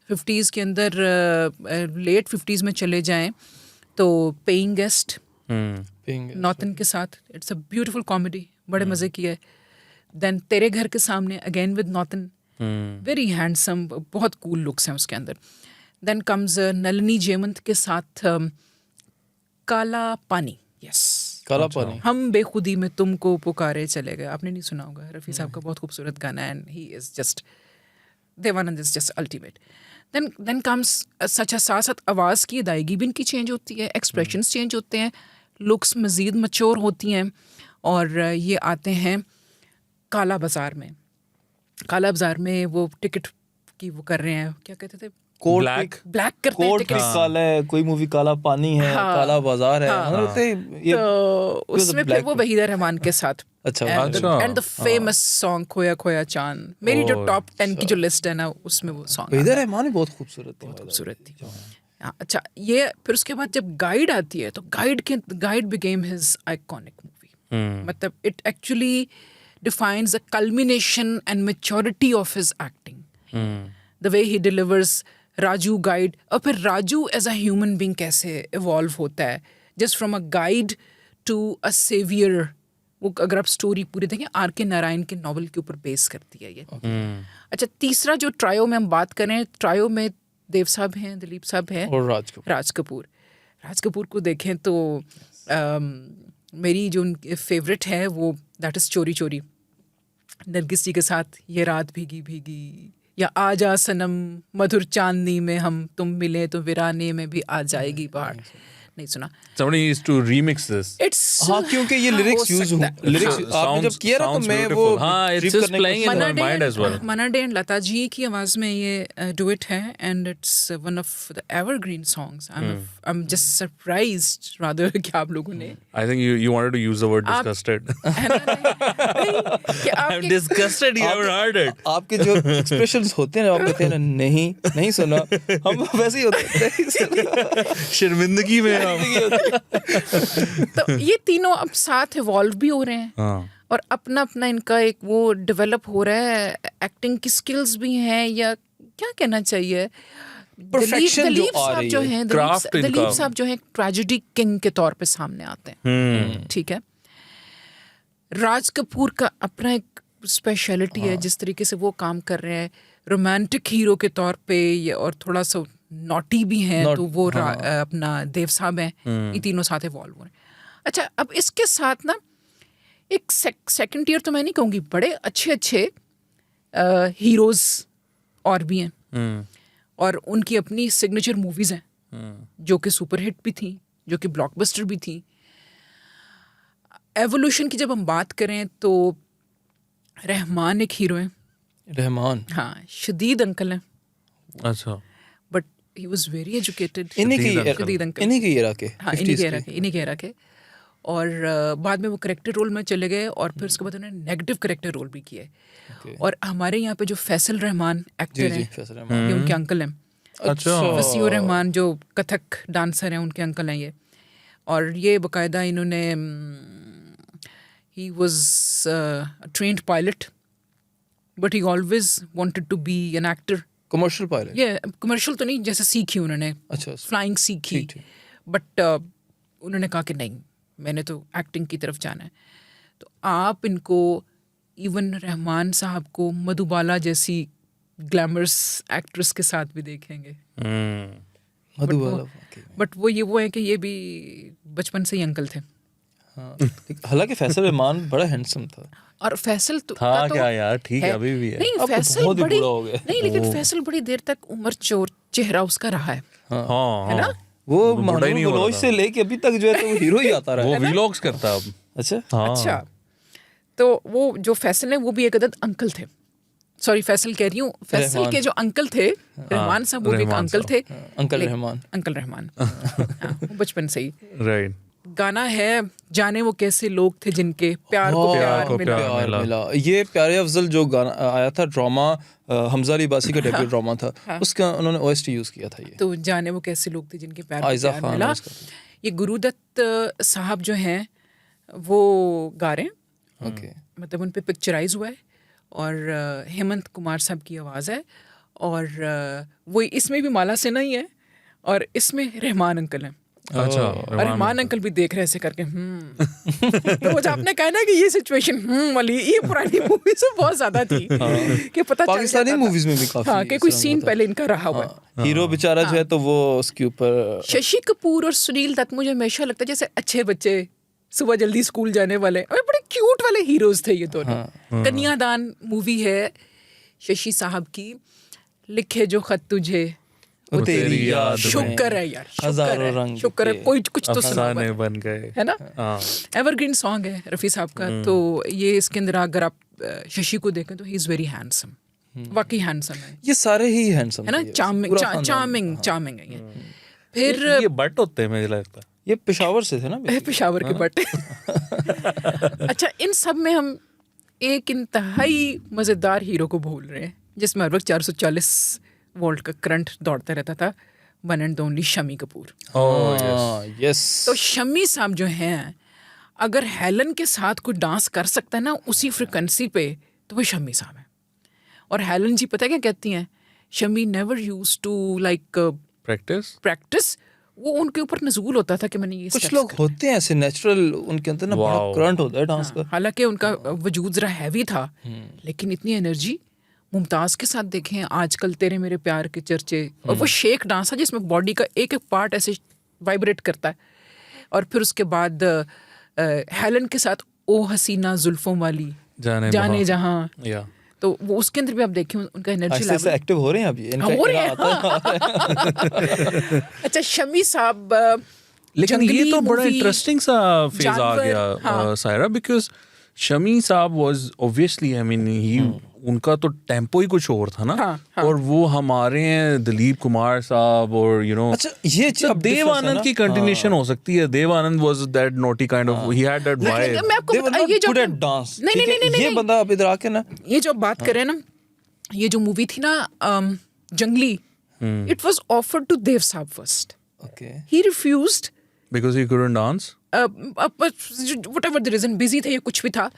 50s के अंदर लेट 50s में चले जाएं तो पेइंग गेस्ट नॉतन के साथ, इट्स अ ब्यूटीफुल कॉमेडी, बड़े मज़े की है. देन तेरे घर के सामने अगेन विद नॉतन, वेरी हैंडसम, बहुत कूल लुक्स हैं उसके अंदर. देन कम्स नलिनी जयवंत के साथ काला पानी. यस, काला पानी. हम बेखुदी में तुमको पुकारे चले गए, आपने नहीं सुना होगा, रफ़ी साहब का बहुत खूबसूरत गाना है, and he is just, Devanand is just ultimate. Then comes सच है, साथ साथ आवाज़ की अदायगी भी इनकी चेंज होती है, एक्सप्रेशंस चेंज होते हैं, लुक्स मज़ीद मैच्योर होती हैं. और ये आते हैं काला बाज़ार में. काला बाज़ार में वो टिकट की वो कर रहे हैं, क्या कहते थे, ब्लैक करते हैं टिकट. काला है, कोई मूवी काला पानी है, काला बाजार है. तो उसमें फिर वो वहीदा रहमान के साथ. अच्छा. एंड द फेमस सॉन्ग खोया खोया चांद, मेरी जो टॉप 10 की जो लिस्ट है ना उसमें वो सॉन्ग. वहीदा रहमान भी बहुत खूबसूरत थी. अच्छा, ये फिर उसके बाद जब गाइड आती है तो Guide became his iconic movie. मतलब it actually defines the culmination and maturity of his acting, the way he delivers Raju guide. और फिर Raju as a human being कैसे इवॉल्व होता है, just from a guide to a saviour. वो अगर आप story पूरी देखें, R.K. नारायण के नॉवल के ऊपर बेस करती है ये. अच्छा, तीसरा जो ट्रायो में हम बात करें, ट्रायो में देव साहब हैं, दिलीप साहब हैं और राज कपूर को देखें तो मेरी जो उनकी फेवरेट है वो दैट इज़ चोरी चोरी, नरगिस जी के साथ ये रात भीगी भीगी, या आजा सनम मधुर चांदनी में हम तुम मिले तो वीराने में भी आ जाएगी बाढ़. नहीं सुना. Somebody needs to remix this. हाँ, क्योंकि ये लिरिक्स यूज हुए, लिरिक्स आपने जब किया ना तो मैं वो it's just playing in my mind as well. Manna Dey and Lata ji की आवाज में ये डुएट है, and it's one of the evergreen songs. I am just surprised rather कि आप लोगों ने. I think you wanted to use the word disgusted. I'm disgusted. You haven't heard it. आपके जो एक्सप्रेशंस होते हैं, आप कहते हैं ना नहीं सुना, हम वैसे ही होते हैं शर्मिंदगी में. तो ये तीनों अब साथ इवॉल्व भी हो रहे हैं और अपना इनका एक वो डेवलप हो रहा है. एक्टिंग की स्किल्स भी हैं, या क्या कहना चाहिए, दिलीप साहब जो है ट्रेजेडी किंग के तौर पे सामने आते हैं. ठीक है, राज कपूर का अपना एक स्पेशलिटी है, जिस तरीके से वो काम कर रहे हैं रोमांटिक हीरो के तौर पे, और थोड़ा सा नॉटी भी हैं, तो वो अपना देव साहब हैं, ये तीनों साथ इवॉल्व हो रहे हैं। अच्छा, अब इसके साथ ना एक सेकंड टियर तो मैं नहीं कहूँगी, बड़े अच्छे हीरोज और भी हैं, और उनकी अपनी सिग्नेचर मूवीज़ हैं जो कि सुपरहिट भी थी, जो कि ब्लॉकबस्टर भी थी। एवोल्यूशन की जब हम बात करें तो रहमान एक हीरो है। रहमान, हाँ, शदीद अंकल हैं। अच्छा, but he was very educated. इन्हीं की एरा के और बाद में वो करेक्टर रोल में चले गए, और फिर उसके बाद उन्होंने नेगेटिव करेक्टर रोल भी किए। और हमारे यहाँ पे जो फैसल रहमान एक्टर हैं, ये उनके अंकल हैं। अच्छा, वसीउर रहमान जो कथक डांसर हैं, उनके अंकल हैं ये। और ये बाकायदा इन्होंने he was a trained pilot, but he always wanted to be an actor. Commercial pilot? ये कमर्शियल तो नहीं, जैसे सीखी उन्होंने, अच्छा, फ्लाइंग सीखी, बट उन्होंने कहा कि नहीं, मैंने तो एक्टिंग की तरफ जाना है। तो आप इनको, इवन रहमान साहब को मधुबाला जैसी ग्लैमरस एक्ट्रेस के साथ भी देखेंगे। मधुबाला, बट वो है कि ये भी बचपन से ही अंकल थे। हालांकि फैसल रहमान बड़ा हैंडसम था। और फैसल तो था क्या यार, ठीक है, अभी भी है। नहीं, फैसल बहुत ही बड़ी बूढ़ा हो गया। नहीं, लेकिन फैसल बड़ी देर तक उम्र चोर चेहरा उसका रहा है। हाँ, है ना? वो मनोज से लेके अभी तक जो है तो वो हीरो ही आता रहा है। वो व्लॉग्स करता अब। अच्छा, अच्छा, तो वो जो फैसल है वो भी एक अदद अंकल थे। सॉरी, फैसल कह रही हूँ, फैसल के जो अंकल थे, रहमान साहब, वो भी एक अंकल थे। अंकल रहमान वो बचपन से ही। राइट। गाना है जाने वो कैसे लोग थे जिनके प्यार को प्यार मिला। ये प्यारे अफजल जो गाना आया था, ड्रामा हमजा अली बासी का डेब्यू ड्रामा था, उसका उन्होंने ओएसटी यूज किया था। ये तो जाने वो कैसे लोग थे जिनके प्यार को प्यार मिला। ये गुरुदत्त साहब जो हैं वो गा रहे हैं, मतलब उन पे पिक्चराइज हुआ है, और हेमंत कुमार साहब की आवाज़ है, और वो इसमें भी माला सिन्हा ही है, और इसमें रहमान अंकल हैं। अच्छा, रहमान अंकल भी देख रहे ऐसे करके तो वो जो आपने कहा ना कि ये सिचुएशन वाली, ये पुरानी मूवी से बहुत ज्यादा थी कि पता पाकिस्तानी मूवीज में भी काफी, हाँ, कि कोई सीन पहले इनका रहा हुआ है। हीरो बेचारा जो है तो वो उसके ऊपर शशि कपूर और सुनील दत्त मुझे हमेशा लगता है जैसे अच्छे बच्चे, सुबह जल्दी स्कूल जाने वाले, और बड़े क्यूट वाले हीरोज थे ये दोनों। कन्यादान मूवी है शशि साहब की, लिखे जो खत तुझे वो तेरी याद, शुक्र है यार, हजारों रंग, शुक्र है कोई कुछ तो अफसाने बन गए, है ना। एवरग्रीन सॉन्ग है रफ़ी साहब का। तो ये इसके अंदर अगर आप शशि को देखें तो ही इज वेरी हैंडसम, वाकई हैंडसम है। ये सारे ही हैंडसम है ना, चार्मिंग है ये। फिर ये बट होते हैं मुझे लगता है, ये पेशावर से थे ना, पेशावर के बट। अच्छा, इन सब में हम एक इंतहाई मज़ेदार हीरो को भूल रहे हैं जिसमें हर वक्त 440 वोल्ट का करंट दौड़ता रहता था, one and only Shami Kapoor. Yes. तो शमी साहब जो हैं, अगर हेलन के साथ कोई डांस कर सकता है ना उसी फ्रिक्वेंसी पे, तो वो शमी साहब हैं। और हेलन जी पता क्या कहती हैं, Shammi never used to like practice, वो उनके ऊपर नजूल होता था कि मैंने ये। कुछ लोग होते हैं ऐसे नेचुरल, उनके अंदर ना बड़ा करंट होता है डांस का। हालांकि उनका वजूद जरा हैवी था, लेकिन इतनी एनर्जी। मुमताज़ के साथ देखें आजकल तेरे मेरे प्यार के चर्चे, और वो शेक डांस है जिसमें बॉडी का एक एक पार्ट ऐसे वाइब्रेट करता है। और फिर उसके बाद हेलन के साथ ओ हसीना जुल्फों वाली जाने जहाँ, तो वो उसके अंदर भी आप देखें उनका एनर्जी लेवल एक्टिव हो रहे हैं अभी, हो रहे हैं। अच्छा, शमी साहब, लेकिन ये तो बड़ा इंटरेस्टिंग सा फेज आ गया सायरा, बिकॉज शमी साहब was obviously, I mean he, उनका तो टेम्पो ही कुछ और था ना। और वो हमारे हैं दिलीप कुमार साहब, और यू नो, अच्छा, ये अब देव आनंद की कंटिन्यूएशन हो सकती है। Dev Anand was that naughty kind of, he had that vibe. मैं आपको ये जो डांस, नहीं, ये बंदा अब इधर आके ना, ये जो बात कर रहे हैं ना, ये जो मूवी थी ना Junglee, it was offered to Dev साहब first, he refused because he couldn't dance, whatever the reason, busy थे या कुछ भी था।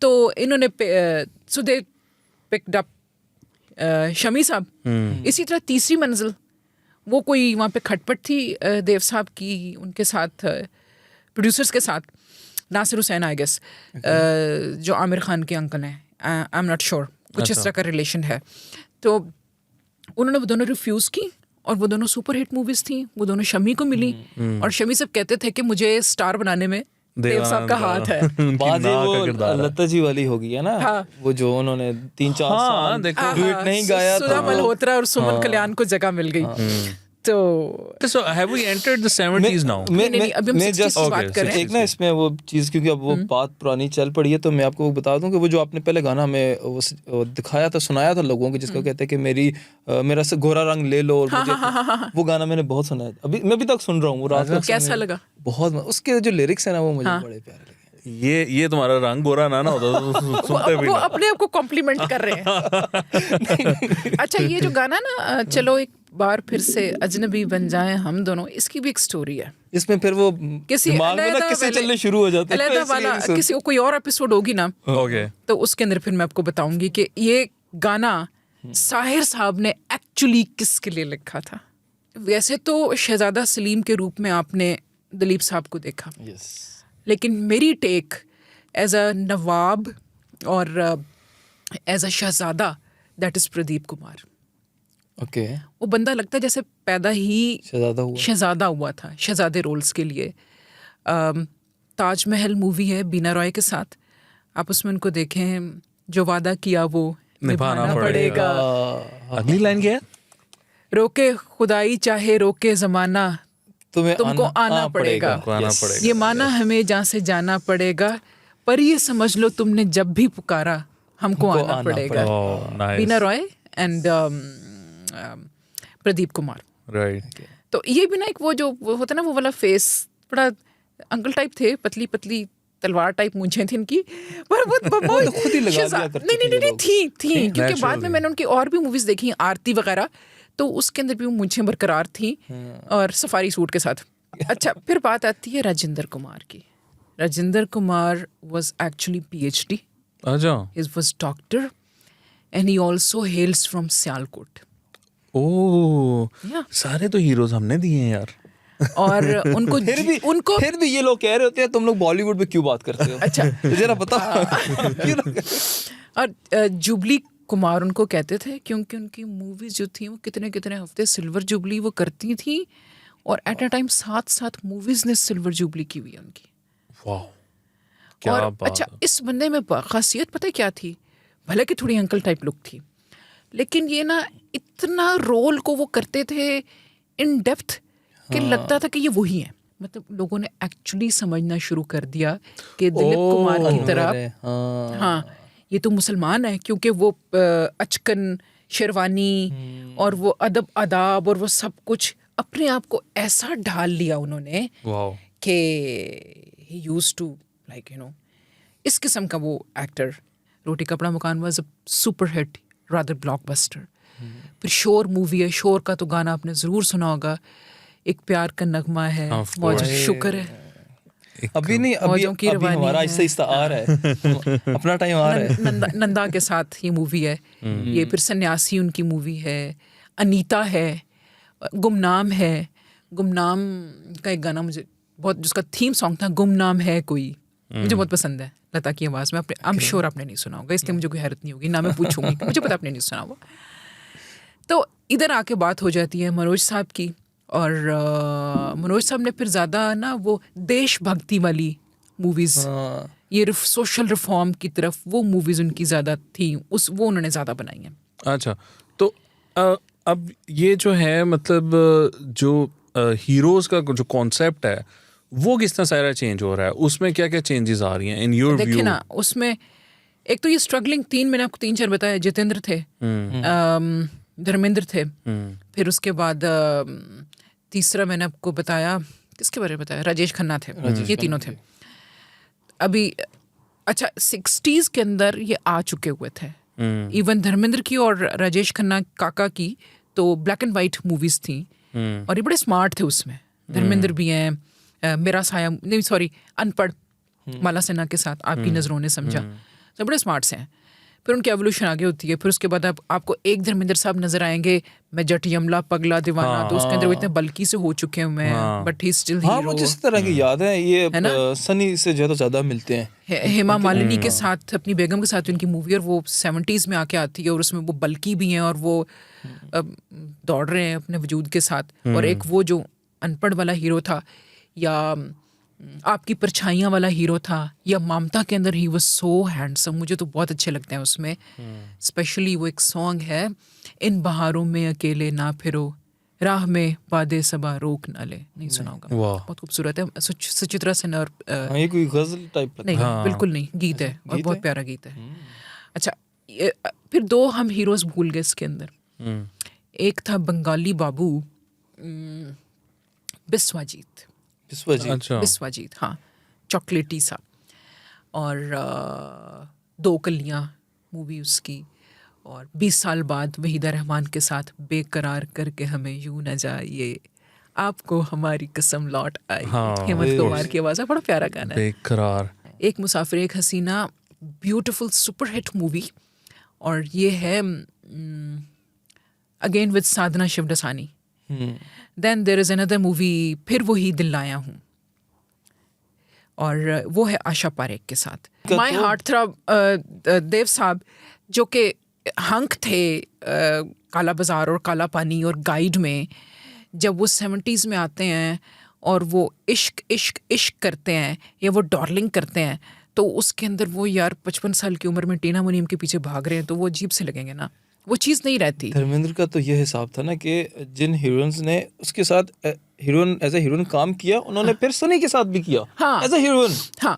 तो इन्होंने so they picked up Shammi साहब। इसी तरह तीसरी मंजिल, वो कोई वहाँ पे खटपट थी देव साहब की उनके साथ, प्रोड्यूसर्स के साथ, नासिर हुसैन आई गेस, जो आमिर खान के अंकल हैं, आई एम नॉट श्योर, कुछ इस तरह का रिलेशन है। तो उन्होंने वो दोनों रिफ्यूज़ की, और वो दोनों सुपर हिट मूवीज थी, वो दोनों शमी को मिली और शमी सब कहते थे कि मुझे स्टार बनाने में देव साहब का हाथ है। बाद वो लता जी वाली होगी है ना। हाँ। वो जो उन्होंने 3-4 साल डुएट नहीं गाया सुधा मल्होत्रा और सुमन कल्याण को जगह मिल गई। So have we entered the 70s now? नहीं, अभी हम 60s की बात कर रहे हैं। एक ना इसमें वो चीज़, क्योंकि अब वो बात पुरानी चल पड़ी है, तो मैं आपको बता दूं कि वो जो आपने पहले गाना हमें वो दिखाया था, सुनाया था लोगों को, जिसको कहते हैं कि मेरा से गोरा रंग ले लो, और मुझे वो गाना मैंने बहुत सुना है, अभी मैं अभी तक सुन रहा हूँ। वो रात को कैसा लगा? बहुत, उसके जो लिरिक्स है ना वो मुझे बड़े प्यारे लगे। ये तुम्हारा रंग गोरा ना होता तो सुनते भी वो ना। अपने आप को कॉम्प्लीमेंट कर रहे हैं। अच्छा, ये जो गाना ना, चलो एक बार फिर से अजनबी बन जाएं हम दोनों, इसकी भी एक स्टोरी है। इसमें फिर वो किसी दिमाग में ना किससे चलने शुरू हो जाते हैं, अलहदा वाला किसी को कोई और एपिसोड होगी ना, तो उसके अंदर फिर मैं आपको बताऊंगी कि ये गाना साहिर साहब ने एक्चुअली किसके लिए लिखा था। वैसे तो शहजादा सलीम के रूप में आपने दिलीप साहब को देखा, लेकिन मेरी टेक एज अ नवाब और as a shahzada, that is Pradeep Kumar. Okay. वो बंदा लगता है जैसे पैदा ही शहजादा हुआ था, शहजादे रोल्स के लिए। ताजमहल मूवी है बीना रॉय के साथ, आप उसमें उनको देखें, जो वादा किया वो निभाना पड़ेगा। अगली लाइन क्या है? रोके खुदाई चाहे रोके जमाना, तुमको आना पड़ेगा। ये माना हमें जहाँ से जाना पड़ेगा, पर ये समझ लो तुमने जब भी पुकारा हमको आना पड़ेगा। बीना रॉय एंड प्रदीप कुमार। राइट। तो ये भी ना एक वो जो होता है ना, वो वाला फेस, बड़ा अंकल टाइप थे, पतली पतली तलवार टाइप मूंछें थी इनकी, पर वो खुद ही लगा दिया करते थे। नहीं थी क्योंकि बाद में मैंने उनकी और भी मूवीज देखी, आरती वगैरह, तो उसके अंदर भी वो मूंछें बरकरार थी और सफारी सूट के साथ। अच्छा, फिर बात आती है राजेंद्र कुमार की। Rajendra Kumar was actually PhD. अच्छा। He was doctor and he also hails from Sialkot. ओह, सारे तो हीरोज हमने दिए हैं यार। और उनको फिर भी ये लोग कह रहे होते हैं तुम लोग बॉलीवुड में क्यों बात करते हो। अच्छा, जरा बताओ। और जुबली कुमार उनको कहते थे क्योंकि उनकी मूवीज जो थी वो कितने कितने हफ्ते सिल्वर जुबली वो करती थी, और एट अ टाइम 7 मूवीज ने सिल्वर जुबली की हुई है उनकी। वाह, क्या और बात। अच्छा, इस बंदे में खासियत पता है क्या थी? भले कि थोड़ी अंकल टाइप लुक थी, लेकिन ये ना इतना रोल को वो करते थे इन डेप्थ कि लगता था कि ये वही है। मतलब लोगों ने एक्चुअली समझना शुरू कर दिया कि दिलीप कुमार की तरह हाँ ये तो मुसलमान है, क्योंकि वो अचकन शेरवानी और वो अदब अदाब और वो सब कुछ अपने आप को ऐसा ढाल लिया उन्होंने कि he used to like you know, इस किस्म का वो actor. Roti Kapda Makaan was a super hit, rather blockbuster. फिर शोर मूवी है, शोर का तो गाना आपने ज़रूर सुना होगा, एक प्यार का नगमा है, मौज शुक्र है। अभी नहीं, अभी हमारा आहिस्ता आ रहा है, अपना टाइम आ रहा है। नंदा के साथ ये मूवी है, ये फिर सन्यासी उनकी मूवी है, अनीता है, गुमनाम है। गुमनाम का एक गाना मुझे बहुत, जिसका थीम सॉन्ग था गुमनाम है कोई, मुझे बहुत पसंद है, लता की आवाज़ में। आपने आई एम श्योर आपने नहीं सुना होगा, इसलिए मुझे कोई हैरत नहीं होगी ना, मैं पूछूंगी, मुझे पता आपने नहीं सुना होगा। तो इधर आके बात हो जाती है मनोज साहब की, और मनोज साहब ने फिर ज़्यादा ना वो देशभक्ति वाली मूवीज़, ये सोशल रिफॉर्म की तरफ वो मूवीज़ उनकी ज़्यादा थी, वो उन्होंने ज़्यादा बनाई हैं। अच्छा, तो अब ये जो है, मतलब जो हीरोज़ का जो कॉन्सेप्ट है वो किस तरह सारा चेंज हो रहा है, उसमें क्या क्या चेंजेस आ रही हैं इन योर व्यू? देखिए ना, उसमें एक तो ये स्ट्रगलिंग, मैंने आपको 3-4 बताया, जितेंद्र थे, धर्मेंद्र थे, फिर उसके बाद तीसरा मैंने आपको बताया, किसके बारे में बताया, राजेश खन्ना थे, ये तीनों थे। अभी अच्छा 60s के अंदर ये आ चुके हुए थे, इवन धर्मेंद्र की और राजेश खन्ना काका की तो ब्लैक एंड वाइट मूवीज थी, और ये बड़े स्मार्ट थे उसमें। धर्मेंद्र भी हैं, मेरा साया नहीं सॉरी अनपढ़ माला सिन्हा के साथ आपकी नज़रों ने समझा, तो बड़े स्मार्ट से हैं। फिर उनकी एवोल्यूशन आगे होती है। फिर उसके बाद आपको एक धर्मेंद्र साहब नजर आएंगे, मैं जट यमला पगला दीवाना, तो उसके अंदर वो इतने बल्कि से हो चुके हुए हैं, बट ही स्टिल हीरो। मुझे इस तरह की याद है, ये सनी से ज़्यादा मिलते हैं। हेमा मालिनी के साथ, अपनी बेगम के साथ उनकी मूवी, और वो 70s में आके आती है, और उसमें वो बल्कि भी हैं और वो दौड़ रहे हैं अपने वजूद के साथ। और एक वो जो अनपढ़ वाला हीरो था, या आपकी परछाइयाँ वाला हीरो था, या ममता के अंदर ही वाज सो हैंडसम, मुझे तो बहुत अच्छे लगते हैं उसमें। स्पेशली वो एक सॉन्ग है, इन बहारों में अकेले ना फिरो, राह में बादे सबा रोक ना ले, नहीं सुना होगा, बहुत खूबसूरत है। सुचित्रा सेन और ये कोई गजल टाइप नहीं, बिल्कुल नहीं, गीत है और बहुत प्यारा गीत है। अच्छा, फिर दो हम हीरोज भूल गए इसके अंदर। एक था बंगाली बाबू बिस्वाजीत, बिस्वाजीत, हाँ, चॉकलेटी सा, और 2 कलियाँ मूवी उसकी, और 20 साल बाद वहीदा रहमान के साथ बेकरार करके हमें यूं न जाइए, आपको हमारी कसम लौट आई, हेमंत कुमार की आवाज़ है, बड़ा प्यारा गाना है। बेकरार, Ek Musafir Ek Haseena, beautiful super hit movie. और ये है again with Sadhana Shivdasani. Then there is another movie, Phir Wahi दिल लाया हूँ, और वो है आशा पारेख के साथ। माय हार्ट थ्रॉब देव साहब, जो कि हंक थे काला बाजार और काला पानी और गाइड में, जब वो 70s में आते हैं और वो इश्क इश्क इश्क करते हैं, या वो डार्लिंग करते हैं, तो उसके अंदर वो यार 55 साल की उम्र में टीना मुनीम के पीछे भाग रहे हैं, तो वो अजीब से लगेंगे ना, वो चीज़ नहीं रहती। धर्मेंद्र का तो ये हिसाब था ना कि जिन हीरोइंस ने उसके साथ हीरोइन एज ए हीरोइन काम किया, उन्होंने फिर सनी के साथ भी किया एज ए हीरोइन। हाँ,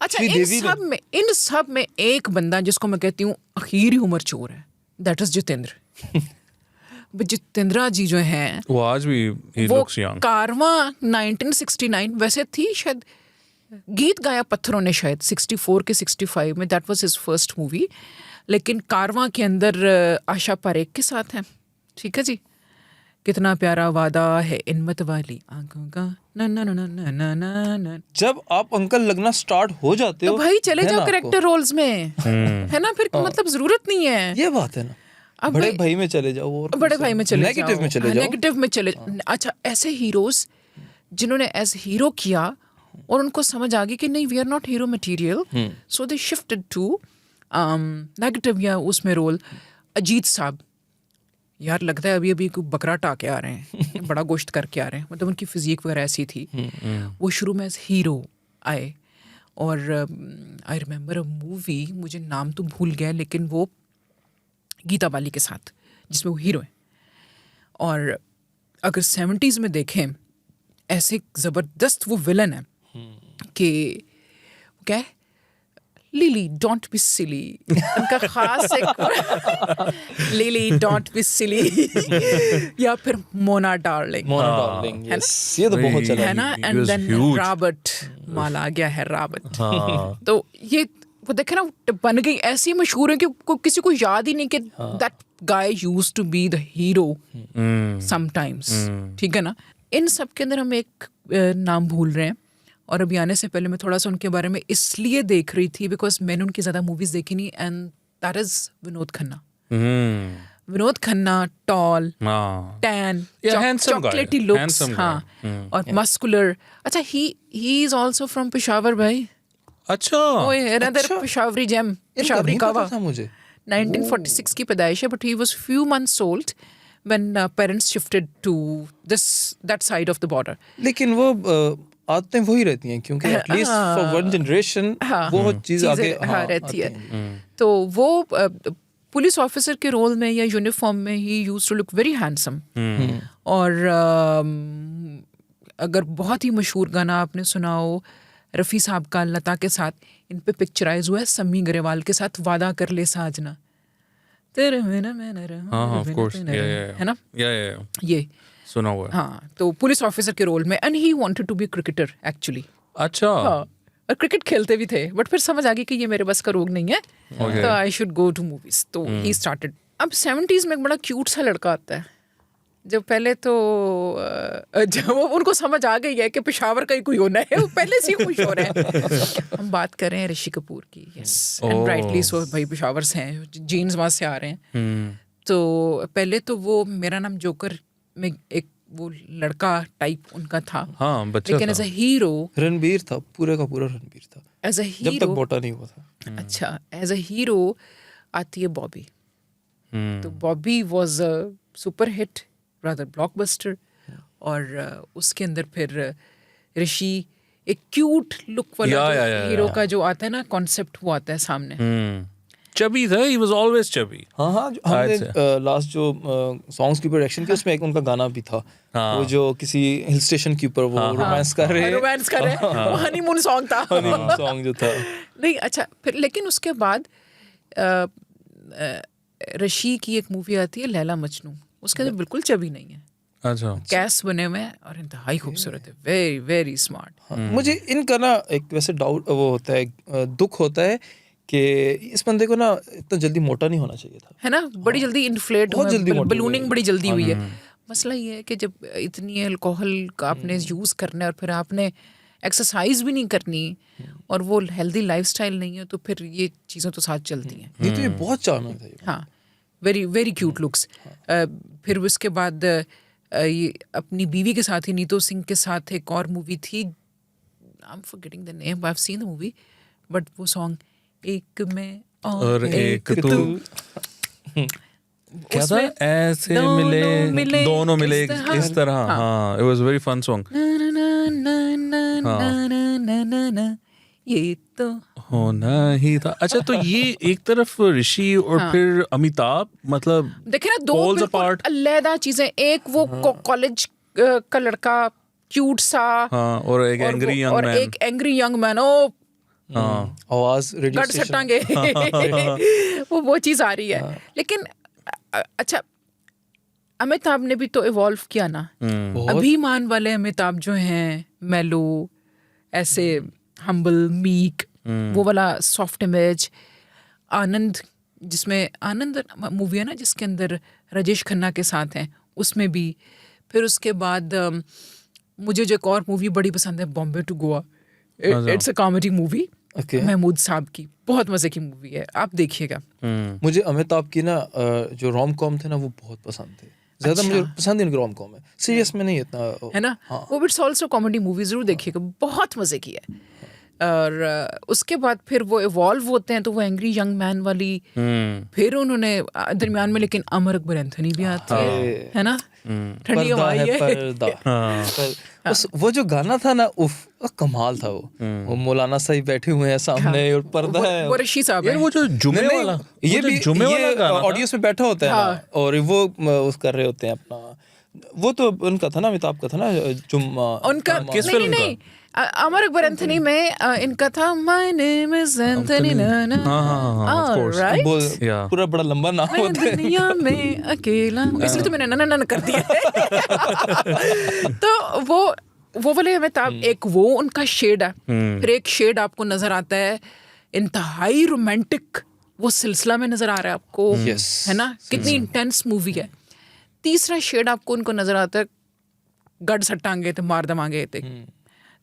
अच्छा, इन सब में एक बंदा जिसको मैं कहती हूँ आखिरी उम्र चोर है, दैट इज जितेंद्र। जितेंद्रा जी जो हैं, वो आज भी वो कारवां 1969 वैसे थी, शायद गीत गाया पत्थरों ने, शायद 64 के 65 में, that was his first movie. लेकिन कारवां के अंदर आशा पारेख के साथ है, ठीक है जी। कितना प्यारा वादा है इन मत वाली आंखों का, ना ना ना ना ना ना ना। जब आप अंकल लगना स्टार्ट हो जाते हो, तो भाई चले जाओ करेक्टर रोल्स में, है ना, फिर मतलब जरूरत नहीं है। ये बात है ना, बड़े भाई में चले जाओ, और बड़े भाई में चले जाओ, नेगेटिव में चले जाओ, नेगेटिव में चले। अच्छा, ऐसे हीरोज जिन्होंने एज हीरो किया और उनको समझ आ गई कि नहीं, we are not hero material, so they shifted to negative या उसमें रोल। अजीत साहब, यार लगता है अभी कोई बकरा टाके आ रहे हैं, बड़ा गोश्त करके आ रहे हैं, मतलब उनकी फिजिक वगैरह ऐसी थी। वो शुरू में एज हीरो आए, और आई रिमेंबर अ मूवी, मुझे नाम तो भूल गया, लेकिन वो गीता बाली के साथ, जिसमें वो हीरो है। और अगर 70s में देखें, ऐसे ज़बरदस्त वो विलन है कि क्या है, लिली डोंट बी सिली, उनका खास एक लिली डोंट बी सिली, या फिर मोना डार्लिंग, ये तो बहुत चला है ना। एंड देन रॉबर्ट, माल आ गया है रॉबर्ट। तो ये वो देखे ना, बन गई ऐसी मशहूर है कि किसी को याद ही नहीं कि that guy used to be the hero sometimes, ठीक है ना। इन सब के अंदर हम एक नाम भूल रहे हैं, और अभी आने से पहले मैं थोड़ा सा उनके बारे में इसलिए देख रही थी बिकॉज मैंने उनकी ज़्यादा मूवीज़ देखी नहीं, and that is Vinod Khanna. Vinod Khanna, tall, tan, chocolatey looks, हाँ, और मस्कुलर। अच्छा, he is also from Peshawar भाई। अच्छा, पेशावरी जेम, पेशावरी कावा। मुझे 1946 की पैदाइश है, but he was few months old when parents shifted to that side of the border. लेकिन वो आदतें वही रहती हैं, क्योंकि at least for one generation वो चीज़ आगे रहती है। तो वो पुलिस ऑफिसर के रोल में या यूनिफॉर्म में he used to look very handsome. और अगर बहुत ही मशहूर गाना आपने सुना हो रफ़ी साहब का लता के साथ, इन पे पिक्चराइज हुआ है सम्मी ग्रेवाल के साथ, वादा कर ले साजना तेरे में ना मैं है ना, ये सुना हुआ है। हाँ, तो पुलिस ऑफिसर के रोल में, and he wanted to be cricketer actually. अच्छा, हाँ, और क्रिकेट खेलते भी थे, बट फिर समझ आ गई कि ये मेरे बस का रोग नहीं है, तो I should go to movies, तो ही स्टार्टेड। अब 70s में एक बड़ा क्यूट सा लड़का आता है, जब पहले तो जब वो उनको समझ आ गई है कि पेशावर का ही कोई होना है, वो पहले से ही खुश हो रहे हैं। हम बात कर रहे हैं ऋषि कपूर की, यस, एंड राइटली सो, भाई पेशावर से हैं, जीन्स वहाँ से आ रहे हैं। तो पहले तो वो मेरा नाम जोकर में एक वो लड़का टाइप उनका था, हाँ, बच्चा लेकिन एज अ हीरो रणबीर था, पूरे का पूरा रणबीर था, एज अ जब तक हीरो। मोटा नहीं हुआ था। अच्छा, एज अ हीरो आती है बॉबी। तो Bobby was a super hit, rather blockbuster, और उसके अंदर फिर ऋषि एक क्यूट लुक वाला हीरो का जो आता है ना कॉन्सेप्ट, वो आता है सामने। चबी था, he was always chubby। हाँ, हमने लास्ट जो सॉन्ग्स की प्रोडक्शन की उसमें एक उनका गाना भी था, वो जो किसी हिल स्टेशन के ऊपर वो रोमांस कर रहे हैं, वो हनीमून सॉन्ग था, हनीमून सॉन्ग जो था। नहीं, अच्छा, फिर लेकिन उसके बाद ऋषि की एक मूवी आती है लैला मजनू, उसके अंदर बिल्कुल चबी नहीं है। अच्छा, कैस बने हुए हैं और इंतहाई खूबसूरत है, वेरी वेरी स्मार्ट। मुझे इनका ना एक वैसे डाउट वो होता है, दुख होता है कि इस बंदे को ना इतना जल्दी मोटा नहीं होना चाहिए था, है ना, बड़ी जल्दी इन्फ्लेट, बलूनिंग बड़ी जल्दी हुई है। मसला ये है कि जब इतनी अल्कोहल का आपने यूज़ करना है और फिर आपने एक्सरसाइज भी नहीं करनी और वो हेल्दी लाइफस्टाइल नहीं है, तो फिर ये चीज़ें तो साथ चलती हैं। नहीं तो ये बहुत चार्मिंग था ये। हाँ, वेरी वेरी क्यूट लुक्स। फिर उसके बाद ये अपनी बीवी के साथ ही, नीतू सिंह के साथ एक और मूवी थी, I am forgetting the name, I have seen the movie, but वो सॉन्ग एक में और एक तू, क्या था, ऐसे मिले दोनों मिले इस तरह। हाँ, it was a very fun song। ये तो होना ही था। अच्छा, तो ये एक तरफ ऋषि और फिर अमिताभ, मतलब देखे ना, दो बिल्कुल अलग चीजें। एक वो कॉलेज का लड़का क्यूट सा, हाँ, और एक एंग्री यंग मैन, और एक एंग्री यंग मैन, ओ आवाज रेडियो गट सटांगे वो चीज आ रही है। लेकिन अच्छा, अमिताभ ने भी तो इवॉल्व किया ना। अभिमान वाले अमिताभ जो हैं, मेलो, ऐसे हम्बल, मीक, वो वाला सॉफ्ट इमेज। आनंद, जिसमें आनंद मूवी है ना जिसके अंदर राजेश खन्ना के साथ हैं, उसमें भी। फिर उसके बाद मुझे जो एक और मूवी बड़ी पसंद है, Bombay to Goa, it's a comedy movie, Mehmood साहब की, बहुत मजे की मूवी है, आप देखिएगा। मुझे अमिताभ की ना जो रोम कॉम थे ना वो बहुत पसंद थे, ज्यादा मुझे पसंद इनकी रोम कॉम है, सीरियस में नहीं इतना, है ना। वो इट्स ऑल्सो कॉमेडी मूवी, जरूर देखिएगा, बहुत मजे की है। और उसके बाद फिर वो इवॉल्व होते हैं, तो वो एंग्री यंग मैन वाली, फिर उन्होंने दरमियान में लेकिन अमर अकबर एंथनी भी आती है ना, ठंडी हवा है। वो जो गाना था ना, उफ, कमाल था वो मौलाना साहब बैठे हुए हैं सामने और पर्दा है, वो ऋषि साहब है, वो जो जुमे वाला, ये भी ऑडियंस में बैठा होता है ना, और वो उस कर रहे होते हैं अपना, वो तो उनका था ना, अमिताभ का था ना, जुम्मा उनका, नहीं, अमर अकबर एंथनी में इनका था, my name is Anthony, right, पूरा बड़ा लंबा नाम होता है, दुनिया में अकेला, इसलिए तो मैंने ना कर दिया। तो वो वाले अमिताभ, एक वो उनका शेड है, फिर एक शेड आपको नजर आता है इंतहाई रोमांटिक, वो सिलसिला में नजर आ रहा है आपको, है ना, कितनी इंटेंस मूवी है। तीसरा शेड आपको उनको नजर आता है, गढ़ सट्टांगे थे, मार दमांगे थे,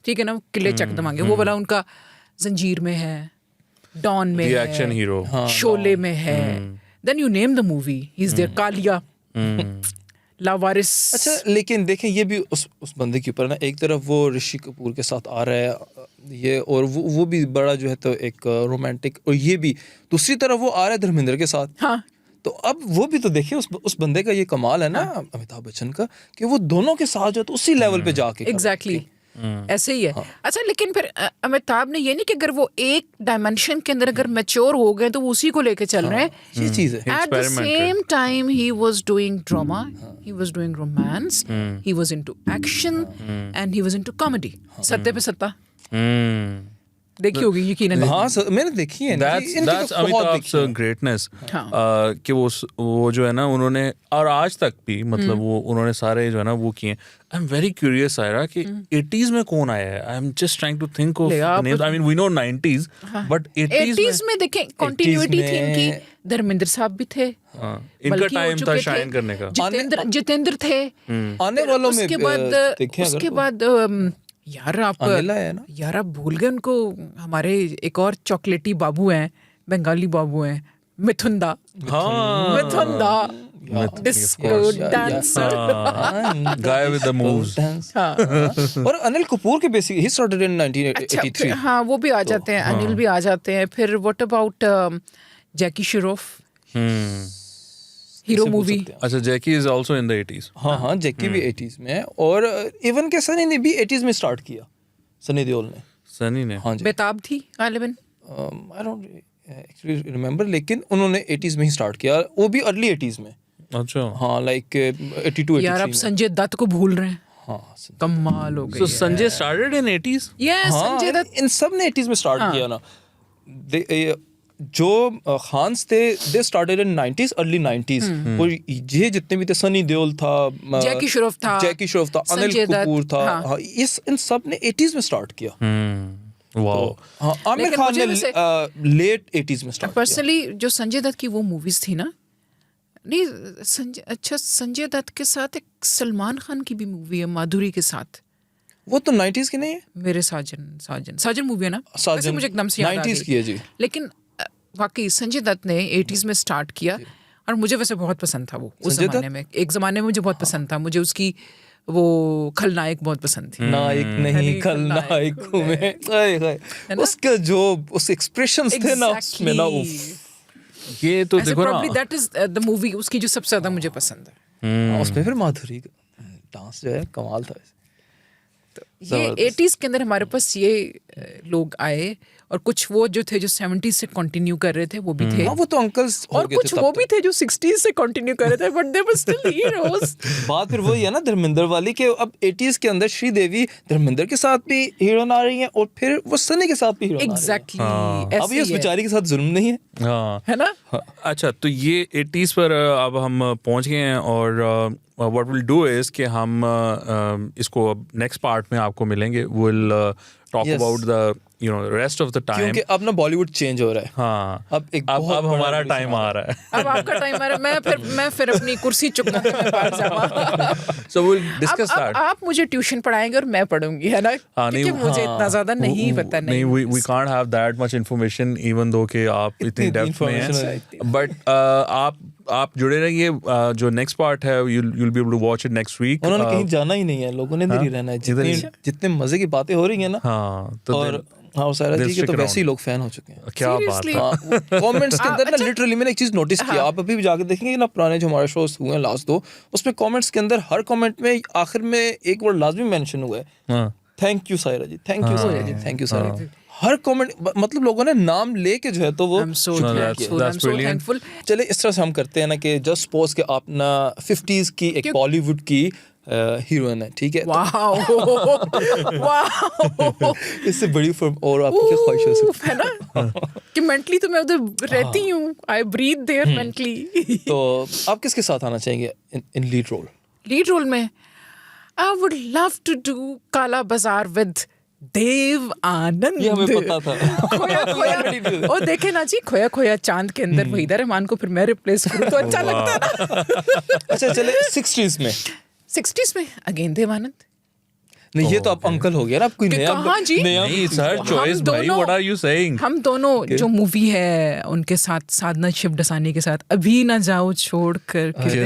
ठीक है ना, किले चक दमांगे, वो वाला उनका जंजीर में है, डॉन में है, एक्शन हीरो, शोले में है, then you name the movie, he is there, Kaliya, Laawaris. अच्छा, लेकिन देखें ये भी उस बंदे के ऊपर ना, एक तरफ वो ऋषि कपूर के साथ आ रहा है ये, और वो भी बड़ा जो है तो एक रोमांटिक, और ये भी दूसरी तरफ वो आ रहा है धर्मेंद्र के साथ। हाँ, तो अब वो भी तो देखिए, उस बंदे का ये कमाल है ना, अमिताभ बच्चन का, कि वो दोनों के साथ जो है तो उसी लेवल पे जाके, एग्जैक्टली ऐसे ही है। अच्छा, लेकिन फिर अमिताभ ने ये नहीं कि अगर वो एक डायमेंशन के अंदर अगर मैच्योर हो गए तो वो उसी को लेके चल रहे हैं, ये चीज है। At the same time he was doing drama, he was doing romance, he was into action and he was into comedy. सत्ते पे सत्ता देखी होगी यकीनन। हाँ, मैंने देखी है। That's अमिताभ's greatness, कि वो जो है ना, उन्होंने, और आज तक भी, मतलब वो उन्होंने सारे जो है ना वो किए। I am very curious Saira कि 80s में कौन आया है। I am just trying to think of names. I mean we know 90s, but 80s में देखें कंटिन्यूटी थी इनकी। धर्मेंद्र साहब भी थे, इनका बल्कि हो टाइम था चुके शाइन थे। करने का। जितेंद्र थे आने वालों में उसके बाद यार आप भूल गए उनको। हमारे एक और चॉकलेटी बाबू हैं, बंगाली बाबू हैं, Mithunda. Mithunda disco dancer, guy with the moves. और अनिल कपूर के बेसिक ही स्टार्टेड इन 1983। हाँ, वो भी आ जाते हैं, अनिल भी आ जाते हैं। फिर what about Jackie Shroff, hero movie. अच्छा, Jackie is also in the 80s। हाँ, जैकी भी 80s में है। और इवन के सनी ने भी 80s में स्टार्ट किया, सनी देओल ने। सनी ने, हाँ जी। बेताब थी गालिबन, आई डोंट एक्चुअली रिमेंबर, लेकिन उन्होंने 80s में ही स्टार्ट किया, वो भी अर्ली 80s में। अच्छा, हाँ, लाइक 82 यार आप संजय दत्त को भूल रहे हैं। हाँ, कमाल हो गई। so Sanjay started in 80s। Yes, Sanjay Dutt इन सब ने 80s में स्टार्ट किया ना। जो खान्स थे they started in 90s, early 90s। वो ये जितने भी थे, सनी देओल था, जैकी श्रॉफ था, अनिल कपूर था, हाँ, इन सब ने 80s में स्टार्ट किया। वाओ। हाँ, आमिर खान ने लेट 80s में स्टार्ट किया। पर्सनली जो संजय दत्त की वो मूवीज थी ना, नहीं संजय दत्त के साथ एक सलमान खान की भी मूवी है माधुरी के साथ। वो तो 90s की नहीं है? मेरे साजन मूवी है ना, साजन मुझे एकदम से याद आ गई। 90s की है जी। लेकिन वाकई संजय दत्त ने 80s में स्टार्ट किया, और मुझे वैसे बहुत पसंद था वो उस जमाने में। एक जमाने में मुझे बहुत पसंद था, मुझे उसकी वो खलनायक बहुत पसंद थी। नायक नहीं खलनायक हूं मैं। उसके जो उस एक्सप्रेशंस थे ना उसमें ना, ये तो देखो ना, दैट इज द मूवी उसकी जो सबसे ज्यादा मुझे पसंद है। उसमें फिर माधुरी डांस जो है कमाल था। ये 80s के अंदर हमारे पास ये लोग आए, और कुछ वो जो थे जो 70s से कंटिन्यू कर रहे थे वो भी थे। हाँ, वो तो अंकल्स हो और गए कुछ थे वो भी थे जो 60s से कंटिन्यू कर रहे थे, but they were still heroes. बात फिर वही है ना धर्मेंद्र वाली, कि अब 80s के अंदर श्रीदेवी धर्मेंद्र के साथ भी हीरोइन आ रही है, और फिर वो सनी के साथ भी हीरोइन एग्जैक्टली। अब ये उस बेचारी के साथ जुल्म नहीं है? हाँ, है ना। अच्छा, तो ये 80s पर अब हम पहुंच गए हैं, और व्हाट विल डू इज कि हम इसको अब नेक्स्ट पार्ट में आपको मिलेंगे। Will talk about the rest of the time, क्योंकि अब ना बॉलीवुड चेंज हो रहा है। हाँ, अब हमारा टाइम आ रहा है। अब आपका टाइम आ रहा है। मैं फिर अपनी कुर्सी चुका के मैं बाहर जाऊंगा। So we'll discuss that. आप मुझे ट्यूशन पढ़ाएंगे और मैं पढ़ूंगी, है ना, क्योंकि मुझे इतना ज्यादा नहीं पता। नहीं, we can't have that much information, even though कि आप इतनी डेप्थ में हैं। बट आप जुड़े रहिए, जो नेक्स्ट पार्ट है you'll be able to watch it next week। उन्होंने कहीं जाना ही नहीं है, लोगों ने इधर ही रहना है। जितने मजे की बातें हो रही हैं ना, हाँ, तो और हाँ, सारा जी के तो वैसे ही लोग फैन हो चुके हैं। क्या बात है। कमेंट्स के अंदर ना लिटरली मैंने एक चीज नोटिस किया, आप अभी भी जाके देखेंगे ना पुराने जो हमारे शोज हुए हैं लास्ट 2, उसमें कमेंट्स के अंदर हर कमेंट में आखिर में एक वर्ड लाजमी मेंशन हुआ है, thank you Saira ji, thank you Saira ji, thank you Saira ji. हर कमेंट मतलब लोगों ने नाम लेके जो है तो वो थैंकफुल। चले इस तरह से हम करते हैं ना कि जस्ट सपोज के आप ना 50s की एक बॉलीवुड की हीरोइन है, ठीक है? इससे बड़ी और आपकी क्या ख्वाहिश हो सकती है ना, कि मेंटली तो मैं उधर रहती हूँ, आई ब्रीथ देयर मेंटली। तो आप किसके साथ आना चाहेंगे इन लीड रोल में? I would love to do Kala Bazaar with Dev Anand. ये हमें पता था। खोया और देखे ना जी, खोया चांद के अंदर वहीदा रहमान को फिर मैं रिप्लेस करूँ तो अच्छा लगता है। अच्छा, चले 60s में अगेन देव आनंद। नहीं, ये तो आप अंकल हो गया ना, आप कोई नया नहीं, सर चॉइस भाई, व्हाट आर यू सेइंग? हम दोनों जो मूवी है उनके साथ, साधना शिव डसानी के साथ, अभी ना जाओ छोड़ कर अभी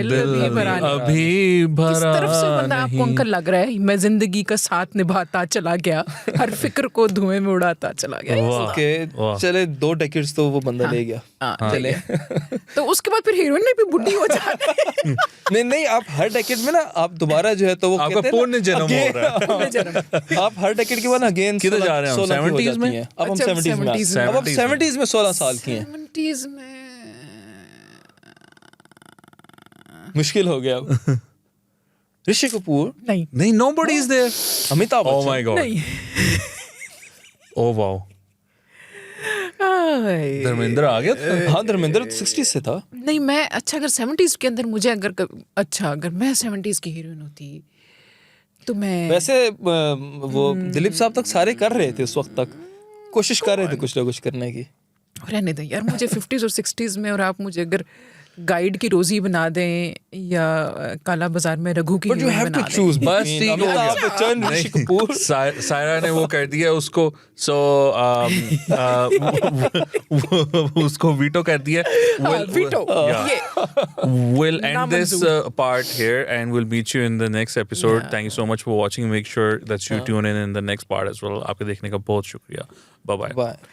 भरा किस तरफ से बंदा आपको अंकल लग रहा है? मैं जिंदगी का साथ निभाता चला गया, हर फिक्र को धुएं में उड़ाता चला गया। ओके, चले 2 डेकेड्स तो वो बंदा ले गया। चले तो उसके बाद फिर हीरोइन ने भी बुढ़ी हो जाती। नहीं, आप हर डेकेड में ना आप दोबारा जो है तो वो आपका पूर्ण जन्म हो रहा है। आप हर डेकेड के बाद अगेन किधर जा रहे हैं? 70s में? अब हम 70s में, अब आप 70s में 16 साल की हैं। 70s में मुश्किल हो गया अब। ऋषि कपूर नहीं, nobody is there। Amitabh Bachchan, oh my god, नहीं। oh wow, धर्मेंद्र आ गया था। हाँ, धर्मेंद्र 60s से था। नहीं, मैं अगर 70s के अंदर मुझे अगर मैं 70s की हीरोइन होती तो मैं, वैसे वो दिलीप साहब तक सारे कर रहे थे उस वक्त तक, कोशिश कर रहे थे कुछ ना कुछ करने की। रहने दें यार, मुझे 50s और 60s में, और आप मुझे अगर गाइड की रोजी बना दें या काला बाजार में रघु की हीरोइन बना दें, बस ठीक हो गया। बच्चन, ऋषि कपूर। सायरा ने वो कर दिया उसको, सो उसको वीटो कर दिया। वीटो, ये We'll end this part here and we'll meet you in the next episode. Thank you so much for watching. Make sure that you tune in the next part as well. आपके देखने का बहुत शुक्रिया. Bye bye. Bye.